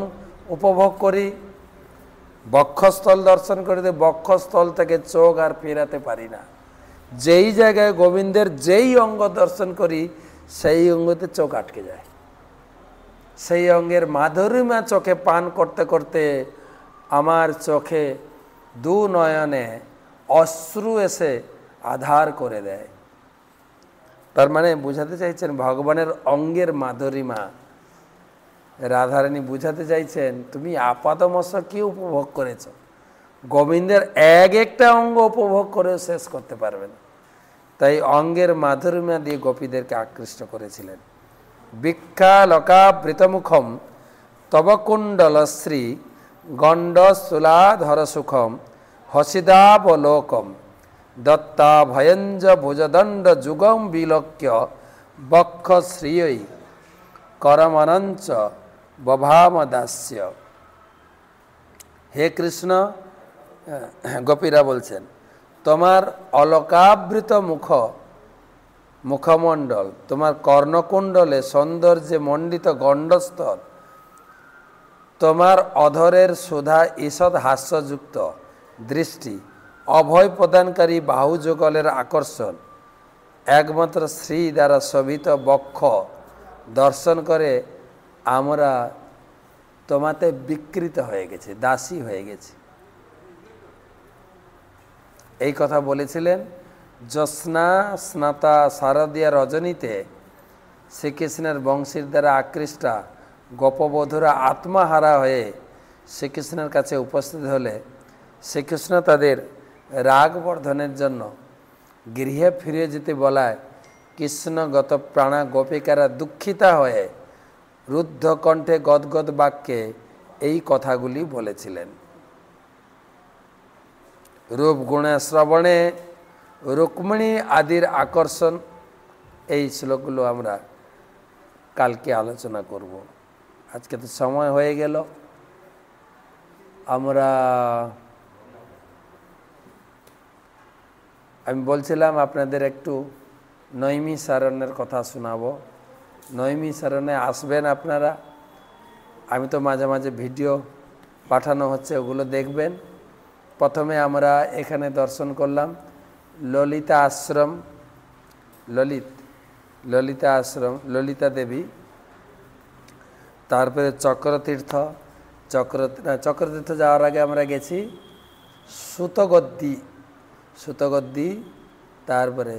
উপভোগ করি, বক্ষস্থল দর্শন করিতে বক্ষস্থল থেকে চোখ আর ফেরাতে পারি না। যেই জায়গায় গোবিন্দের যেই অঙ্গ দর্শন করি সেই অঙ্গতে চোখ আটকে যায়। সেই অঙ্গের মাধুরিমা চোখে পান করতে করতে আমার চোখে দু নয়নে অশ্রু এসে আধার করে দেয়। তার মানে বুঝাতে চাইছেন ভগবানের অঙ্গের মাধুরিমা। রাধারানী বুঝাতে চাইছেন তুমি আপাতমস্তক কি উপভোগ করেছ, গোবিন্দের এক একটা অঙ্গ উপভোগ করে শেষ করতে পারবে না। তাই অঙ্গের মাধুরিমা দিয়ে গোপীদেরকে আকৃষ্ট করেছিলেন। বিক্ষালকাবৃতমুখম তব কুণ্ডলশ্রী গণ্ডস্থূলাধর সুখম হসিদাবলোকম দত্তা ভয়ঞ্জ ভুজদণ্ড যুগম বিলোক্য বক্ষ শ্রিয়ৈ করমনঞ্চ বভাম দাস্য। হে কৃষ্ণ, গোপীরা বলছেন তোমার অলকাবৃত মুখমণ্ডল, তোমার কর্ণকুণ্ডলে সৌন্দর্যে মণ্ডিত গণ্ডস্থল, তোমার অধরের সুধা ঈষৎ হাস্যযুক্ত দৃষ্টি, অভয় প্রদানকারী বাহু যুগলের আকর্ষণ, একমাত্র শ্রী দ্বারা শোভিত বক্ষ দর্শন করে আমরা তোমাতে বিকৃত হয়ে গেছি, দাসী হয়ে গেছি। এই কথা বলেছিলেন জ্যোৎস্না স্নাতা শারদীয়া রজনীতে শ্রীকৃষ্ণের বংশীর দ্বারা আকৃষ্টা গোপবধূরা আত্মাহারা হয়ে শ্রীকৃষ্ণের কাছে উপস্থিত হলে শ্রীকৃষ্ণ তাদের রাগ বর্ধনের জন্য গৃহে ফিরে যেতে বলায় কৃষ্ণগত প্রাণা গোপিকারা দুঃখিতা হয়ে রুদ্ধ কণ্ঠে গদগদ বাক্যে এই কথাগুলি বলেছিলেন। রূপ গুণে শ্রবণে রুক্মিণী আদির আকর্ষণ, এই শ্লোকগুলো আমরা কালকে আলোচনা করব। আজকে তো সময় হয়ে গেল। আমি বলছিলাম আপনাদের একটু নৈমিষারণ্যের কথা শোনাবো। নৈমিষারণ্যে আসবেন আপনারা। আমি তো মাঝে মাঝে ভিডিও পাঠানো হচ্ছে, ওগুলো দেখবেন। প্রথমে আমরা এখানে দর্শন করলাম ললিতা আশ্রম, ললিতা আশ্রম, ললিতা দেবী। তারপরে চক্রতীর্থ, চক্রতীর্থ যাওয়ার আগে আমরা গেছি সুতগদ্দি, তারপরে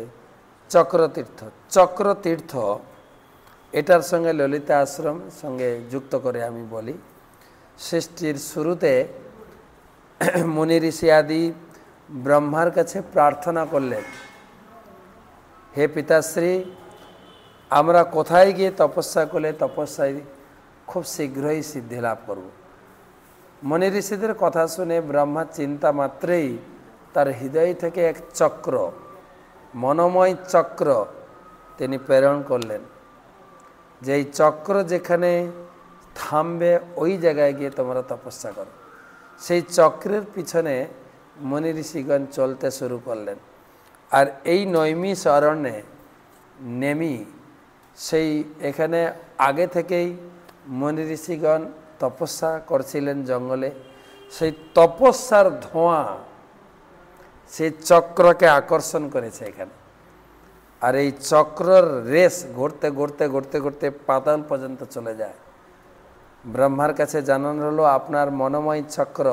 চক্রতীর্থ। এটার সঙ্গে ললিতা আশ্রম সঙ্গে যুক্ত করে আমি বলি, সৃষ্টির শুরুতে মুনি ঋষি আদি ব্রহ্মার কাছে প্রার্থনা করলেন, হে পিতাশ্রী আমরা কোথায় গিয়ে তপস্যা করলে তপস্যায় খুব শীঘ্রই সিদ্ধি লাভ করব। মনি ঋষিদের কথা শুনে ব্রহ্মা চিন্তা মাত্রেই তার হৃদয় থেকে এক চক্র, মনোময় চক্র তিনি প্রেরণ করলেন, যে এই চক্র যেখানে থামবে ওই জায়গায় গিয়ে তোমরা তপস্যা করো। সেই চক্রের পিছনে মনি ঋষিগণ চলতে শুরু করলেন। আর এই নৈমিষ অরণ্যে নেমি সেই এখানে আগে থেকেই মনি ঋষিগণ তপস্যা করছিলেন জঙ্গলে। সেই তপস্যার ধোঁয়া সেই চক্রকে আকর্ষণ করেছে এখানে। আর এই চক্রর রেস ঘুরতে ঘুরতে ঘুরতে ঘুরতে পাতাল পর্যন্ত চলে যায়। ব্রহ্মার কাছে জানানো হলো আপনার মনোময় চক্র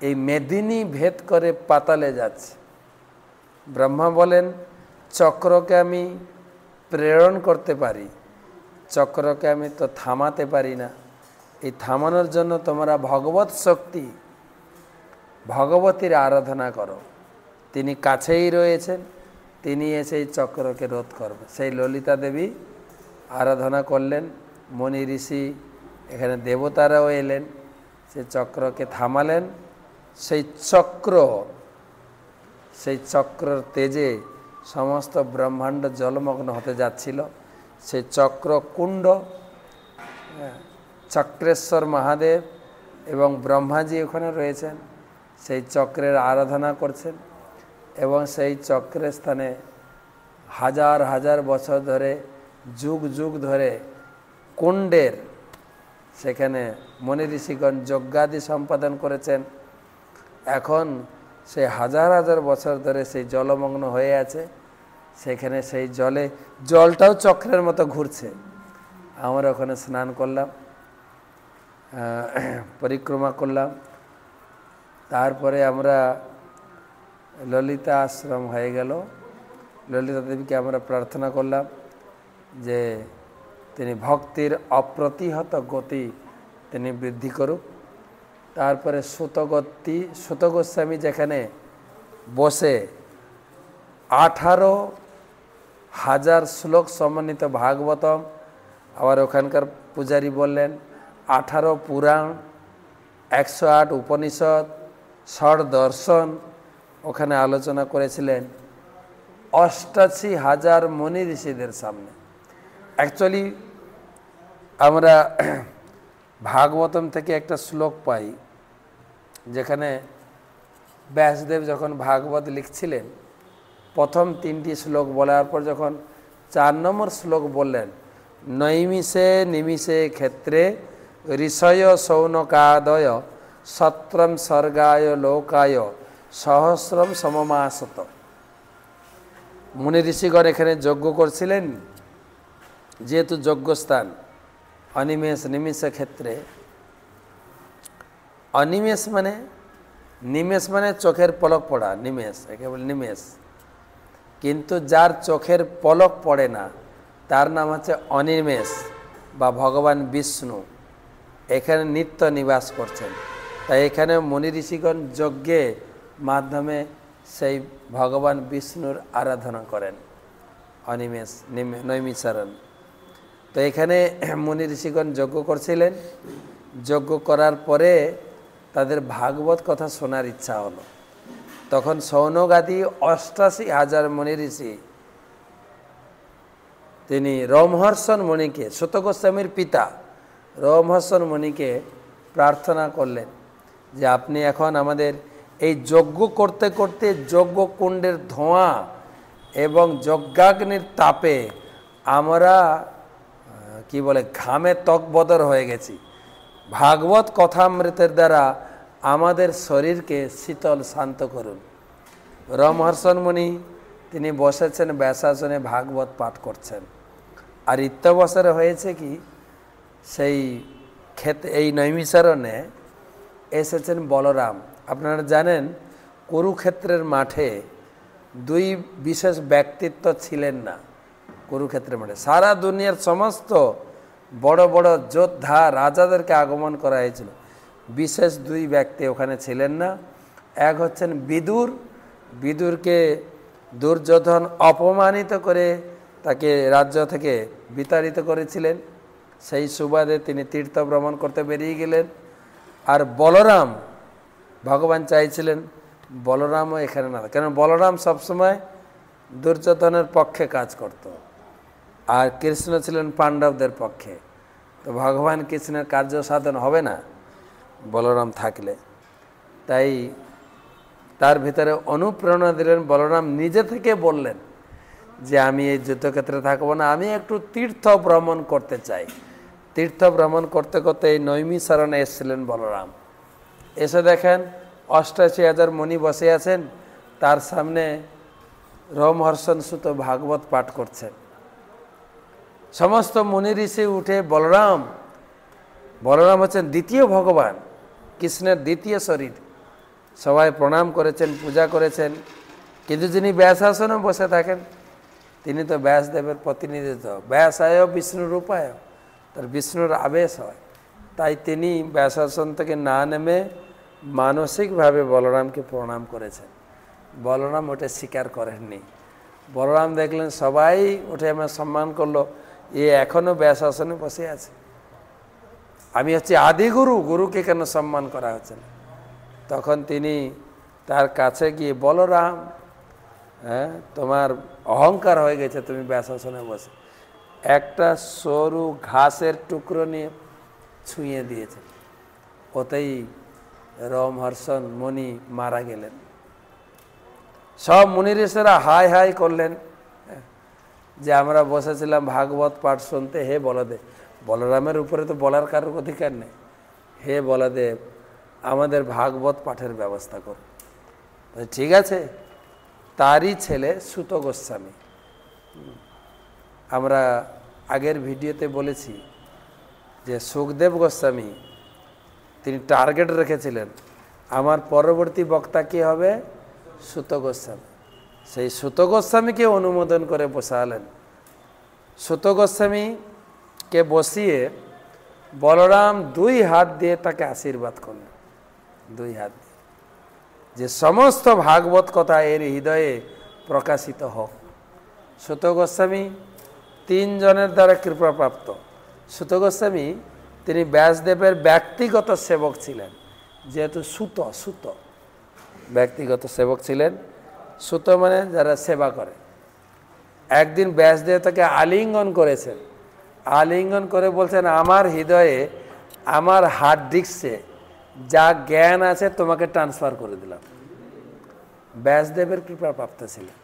এই মেদিনী ভেদ করে পাতালে যাচ্ছে। ব্রহ্মা বলেন চক্রকে আমি প্রেরণ করতে পারি, চক্রকে আমি তো থামাতে পারি না। এই থামানোর জন্য তোমরা ভগবত শক্তি, ভগবতীর আরাধনা করো। তিনি কাছেই রয়েছেন, তিনি এসে এই চক্রকে রোধ করবে। সেই ললিতা দেবী আরাধনা করলেন। মনি ঋষি এখানে দেবতারাও এলেন, সেই চক্রকে থামালেন। সেই চক্রর তেজে সমস্ত ব্রহ্মাণ্ড জলমগ্ন হতে যাচ্ছিল। সেই চক্র কুণ্ড, চক্রেশ্বর মহাদেব এবং ব্রহ্মাজি ওখানে রয়েছেন, সেই চক্রের আরাধনা করছেন। এবং সেই চক্রের স্থানে হাজার হাজার বছর ধরে, যুগ যুগ ধরে কুণ্ডের সেখানে মনি ঋষিগণ যজ্ঞাদি সম্পাদন করেছেন। এখন সেই হাজার হাজার বছর ধরে সেই জলমগ্ন হয়ে আছে। সেখানে সেই জলটাও চক্রের মতো ঘুরছে। আমরা ওখানে স্নান করলাম, পরিক্রমা করলাম। তারপরে আমরা ললিতা আশ্রম হয়ে গেল। ললিতা দেবীকে আমরা প্রার্থনা করলাম যে তিনি ভক্তির অপ্রতিহত গতি তিনি বৃদ্ধি করুক। তারপরে সুত গোস্বামী যেখানে বসে 18,000 শ্লোক সমন্বিত ভাগবতম, আবার ওখানকার পূজারী বললেন 18 পুরাণ, 108 উপনিষদ, 6 দর্শন ওখানে আলোচনা করেছিলেন 88,000 মনি ঋষিদের সামনে। অ্যাকচুয়ালি আমরা ভাগবতম থেকে একটা শ্লোক পাই, যেখানে ব্যাসদেব যখন ভাগবত লিখছিলেন প্রথম 3টি শ্লোক বলার পর যখন 4 নম্বর শ্লোক বললেন, নৈমিষে নিমিষে ক্ষেত্রে ঋষয় সৌনকাদয় সত্রম স্বর্গায় লোকায় সহস্রম সমমাসত। মুনি ঋষিগণ এখানে যজ্ঞ করছিলেন, যেহেতু যজ্ঞস্থান অনিমেষ নিমেষ ক্ষেত্রে। অনিমেষ মানে, নিমেষ মানে চোখের পলক পড়া, নিমেষ একে বলে নিমেষ। কিন্তু যার চোখের পলক পড়ে না তার নাম হচ্ছে অনিমেষ বা ভগবান বিষ্ণু। এখানে নিত্য নিবাস করছেন। তাই এখানে মুনি ঋষিগণ যজ্ঞে মাধ্যমে সেই ভগবান বিষ্ণুর আরাধনা করেন, অনিমেষ নৈমিষারণ। তো এখানে মুনি ঋষিগণ যজ্ঞ করছিলেন। যজ্ঞ করার পরে তাদের ভাগবত কথা শোনার ইচ্ছা হলো। তখন সৌনকাদি 88,000 মুনি ঋষি তিনি রোমহর্ষণ মুনিকে, সুত গোস্বামীর পিতা রোমহর্ষণ মুনিকে প্রার্থনা করলেন যে আপনি এখন আমাদের এই যজ্ঞ করতে করতে যজ্ঞ কুণ্ডের ধোঁয়া এবং যজ্ঞাগ্নির তাপে আমরা ঘামে ত্বকবদর হয়ে গেছি। ভাগবত কথামৃতের দ্বারা আমাদের শরীরকে শীতল শান্ত করুন। রোমহর্ষণ মুনি তিনি বসেছেন ব্যাসাসনে, ভাগবত পাঠ করছেন। আর ইত্যবসরে হয়েছে কি, সেই এই নৈমিষারণ্যে এসেছেন বলরাম। আপনারা জানেন কুরুক্ষেত্রের মাঠে 2 বিশেষ ব্যক্তিত্ব ছিলেন না। কুরুক্ষেত্রের মাঠে সারা দুনিয়ার সমস্ত বড় বড় যোদ্ধা রাজাদেরকে আগমন করা হয়েছিল, বিশেষ 2 ব্যক্তি ওখানে ছিলেন না। এক হচ্ছেন বিদুর। বিদুরকে দুর্যোধন অপমানিত করে তাকে রাজ্য থেকে বিতাড়িত করেছিলেন। সেই সুবাদে তিনি তীর্থ ভ্রমণ করতে বেরিয়ে গেলেন। আর বলরাম, ভগবান চাইছিলেন বলরামও এখানে না, কেন বলরাম সবসময় দুর্যোধনের পক্ষে কাজ করত, আর কৃষ্ণ ছিলেন পাণ্ডবদের পক্ষে। তো ভগবান কৃষ্ণের কার্য সাধন হবে না বলরাম থাকলে। তাই তার ভিতরে অনুপ্রেরণা দিলেন। বলরাম নিজে থেকে বললেন যে আমি এই যুদ্ধক্ষেত্রে থাকবো না, আমি একটু তীর্থ ভ্রমণ করতে চাই। তীর্থ ভ্রমণ করতে করতে এই নৈমিষারণে এসেছিলেন বলরাম। এসে দেখেন ৮৮,০০০ মুনি বসে আছেন, তার সামনে রোমহর্ষণ সুত ভাগবত পাঠ করছেন। সমস্ত মুনি ঋষি উঠে বলরাম হচ্ছেন দ্বিতীয় ভগবান, কৃষ্ণের দ্বিতীয় শরীর, সবাই প্রণাম করেছেন, পূজা করেছেন। কিন্তু যিনি ব্যাসাসনে বসে থাকেন তিনি তো ব্যাসদেবের প্রতিনিধিত্ব, ব্যাসায় বিষ্ণু রূপায়, তার বিষ্ণুর আবেশ হয়। তাই তিনি ব্যাসাসন থেকে না নেমে মানসিকভাবে বলরামকে প্রণাম করেছেন। বলরাম ওটা স্বীকার করেননি। বলরাম দেখলেন সবাই উঠে আমার সম্মান করলো, এ এখনও ব্যাসাসনে বসে আছে, আমি হচ্ছে আদিগুরু, গুরুকে কেন সম্মান করা হচ্ছে না? তখন তিনি তার কাছে গিয়ে, বলরাম, হ্যাঁ, তোমার অহংকার হয়ে গেছে, তুমি ব্যাসাসনে বসে। একটা সরু ঘাসের টুকরো নিয়ে ছুঁয়ে দিয়েছে, ওতেই রোমহর্ষণ মুনি মারা গেলেন। সব মুনি ঋষিরা হাই হাই করলেন যে আমরা বসেছিলাম ভাগবত পাঠ শুনতে, হে বলদেব। বলরামের উপরে তো বলার কারোর অধিকার নেই। হে বলদেব, আমাদের ভাগবত পাঠের ব্যবস্থা করুন। ঠিক আছে। তারই ছেলে সুত গোস্বামী, আমরা আগের ভিডিওতে বলেছি যে সুখদেব গোস্বামী তিনি টার্গেট রেখেছিলেন, আমার পরবর্তী বক্তা কি হবে? সুত গোস্বামী। সেই সুত গোস্বামীকে অনুমোদন করে বসালেন। সুত গোস্বামীকে বসিয়ে বলরাম 2 হাত দিয়ে তাকে আশীর্বাদ করলেন, 2 হাত দিয়ে, যে সমস্ত ভাগবত কথা এর হৃদয়ে প্রকাশিত হোক। সুত গোস্বামী 3 জনের দ্বারা কৃপাপ্রাপ্ত। সুত গোস্বামী তিনি ব্যাসদেবের ব্যক্তিগত সেবক ছিলেন, যেহেতু সুত ব্যক্তিগত সেবক ছিলেন। সুত মানে যারা সেবা করে। একদিন ব্যাসদেব তাকে আলিঙ্গন করেছেন, আলিঙ্গন করে বলছেন, আমার হৃদয়ে, আমার হার্ড ডিস্কে যা জ্ঞান আছে তোমাকে ট্রান্সফার করে দিলাম। ব্যাসদেবের কৃপাপ্রাপ্ত ছিলেন।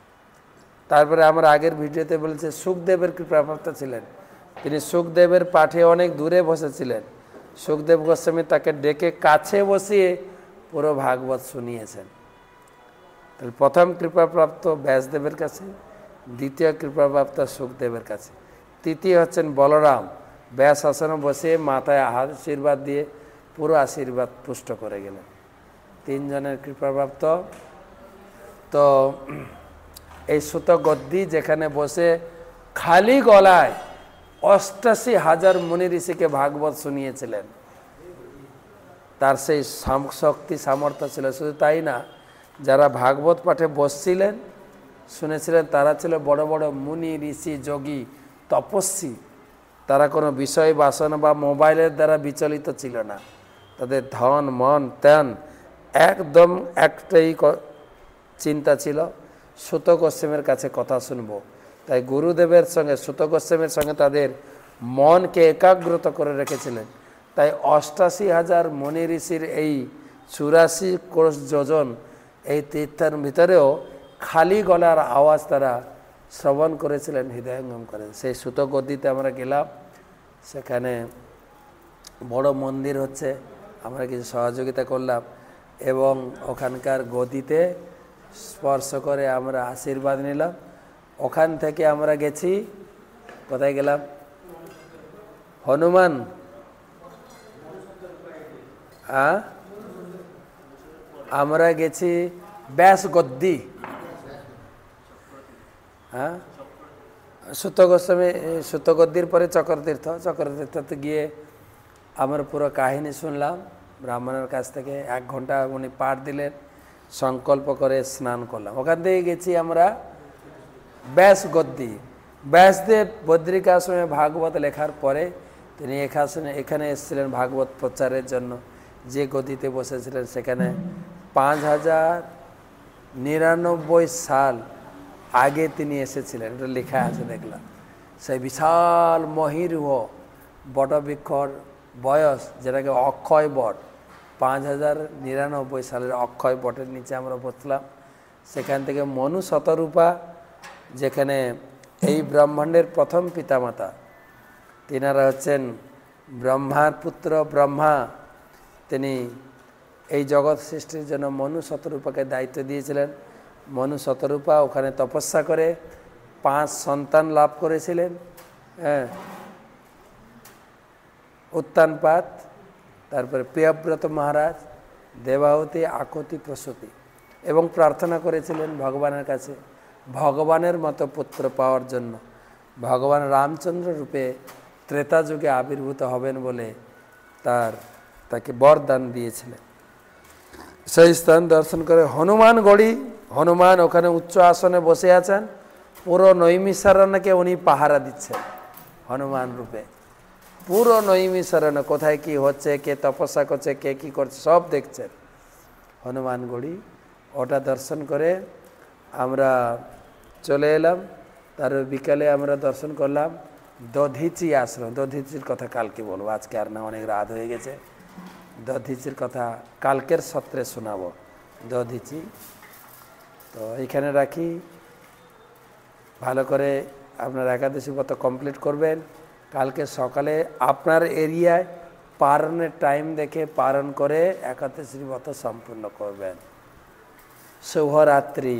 তারপরে আমরা আগের ভিডিওতে বলেছি সুখদেবের কৃপাপ্রাপ্ত ছিলেন। তিনি সুখদেবের পাঠে অনেক দূরে বসেছিলেন। সুখদেব গোস্বামী তাকে ডেকে কাছে বসিয়ে পুরো ভাগবত শুনিয়েছেন। তাহলে প্রথম কৃপাপ্রাপ্ত ব্যাসদেবের কাছে, দ্বিতীয় কৃপাপ্রাপ্ত সুখদেবের কাছে, তৃতীয় হচ্ছেন বলরাম, ব্যাস আসনে বসে মাথায় আশীর্বাদ দিয়ে পুরো আশীর্বাদ পুষ্ট করে গেলেন। 3 জনের কৃপাপ্রাপ্ত। তো এই সুত গদ্দি যেখানে বসে খালি গলায় 88,000 মুনি ঋষিকে ভাগবত শুনিয়েছিলেন, তার সেই শক্তি সামর্থ্য ছিল। শুধু তাই না, যারা ভাগবত পাঠে বসছিলেন, শুনেছিলেন, তারা ছিল বড় বড় মুনি ঋষি, যোগী, তপস্বী। তারা কোনো বিষয় বাসনা বা মোবাইলের দ্বারা বিচলিত ছিল না। তাদের ধন মন ত্যান একদম একটাই চিন্তা ছিল, সুত গোস্বামীর কাছে কথা শুনব। তাই গুরুদেবের সঙ্গে, সুত গোস্বামীর সঙ্গে তাদের মনকে একাগ্রত করে রেখেছিলেন। তাই 88,000 মুনি ঋষির এই 84 কোষ যোজন এই তীর্থের ভিতরেও খালি গলার আওয়াজ তারা শ্রবণ করেছিলেন, হৃদয়ঙ্গম করেন। সেই সুত গদ্দিতে আমরা গেলাম, সেখানে বড় মন্দির হচ্ছে, আমরা কিছু সহযোগিতা করলাম এবং ওখানকার গদিতে স্পর্শ করে আমরা আশীর্বাদ নিলাম। ওখান থেকে আমরা গেছি, কোথায় গেলাম? হনুমান, আমরা গেছি ব্যাস গদ্দি, সুত গোস্বামী, সুত গদ্দির পরে চক্রতীর্থতে গিয়ে আমরা পুরো কাহিনী শুনলাম ব্রাহ্মণের কাছ থেকে। 1 ঘন্টা উনি পাঠ দিলেন, সংকল্প করে স্নান করলাম। ওখান থেকে গেছি আমরা ব্যাস গদ্দি, ব্যাসদেব বদ্রিকা আশ্রমে ভাগবত লেখার পরে তিনি এখানে এসেছিলেন ভাগবত প্রচারের জন্য। যে গদিতে বসেছিলেন সেখানে 5099 সাল আগে তিনি এসেছিলেন, এটা লেখা আছে দেখলাম। সেই বিশাল মহিরুহ বটবৃক্ষর বয়স, যেটাকে অক্ষয় বট, 5099 সালের অক্ষয় বটের নিচে আমরা বসলাম। সেখান থেকে মনু শতরূপা, যেখানে এই ব্রহ্মাণ্ডের প্রথম পিতামাতা, তিনারা হচ্ছেন ব্রহ্মার পুত্র ব্রহ্মা। তিনি এই জগৎ সৃষ্টির জন্য মনু শতরূপাকে দায়িত্ব দিয়েছিলেন। মনু শতরূপা ওখানে তপস্যা করে 5 সন্তান লাভ করেছিলেন। হ্যাঁ, উত্তানপাত, তারপরে প্রিয়ব্রত মহারাজ, দেবাহুতি, আকুতি, প্রসূতি, এবং প্রার্থনা করেছিলেন ভগবানের কাছে ভগবানের মতো পুত্র পাওয়ার জন্য। ভগবান রামচন্দ্র রূপে ত্রেতা যুগে আবির্ভূত হবেন বলে তাকে বরদান দিয়েছিলেন। সেই স্থান দর্শন করে হনুমানগড়ি, হনুমান ওখানে উচ্চ আসনে বসে আছেন। পুরো নৈমিষারণ্যকে উনি পাহারা দিচ্ছেন হনুমান রূপে। পুরো নৈমিষারণ্য কোথায় কি হচ্ছে, কে তপস্যা করছে, কে কি করছে, সব দেখছেন হনুমানগড়ি। ওটা দর্শন করে আমরা চলে এলাম। তার বিকালে আমরা দর্শন করলাম দধিচি আশ্রম। দধিচির কথা কালকে বলবো, আজকে আর না, অনেক রাত হয়ে গেছে। দধিচির কথা কালকের সত্রে শোনাবো। দধিচি তো এইখানে রাখি। ভালো করে আপনার একাদশী ব্রত কমপ্লিট করবেন। কালকে সকালে আপনার এরিয়ায় পারণের টাইম দেখে পারণ করে একাদশী ব্রত সম্পূর্ণ করবেন। শুভরাত্রি।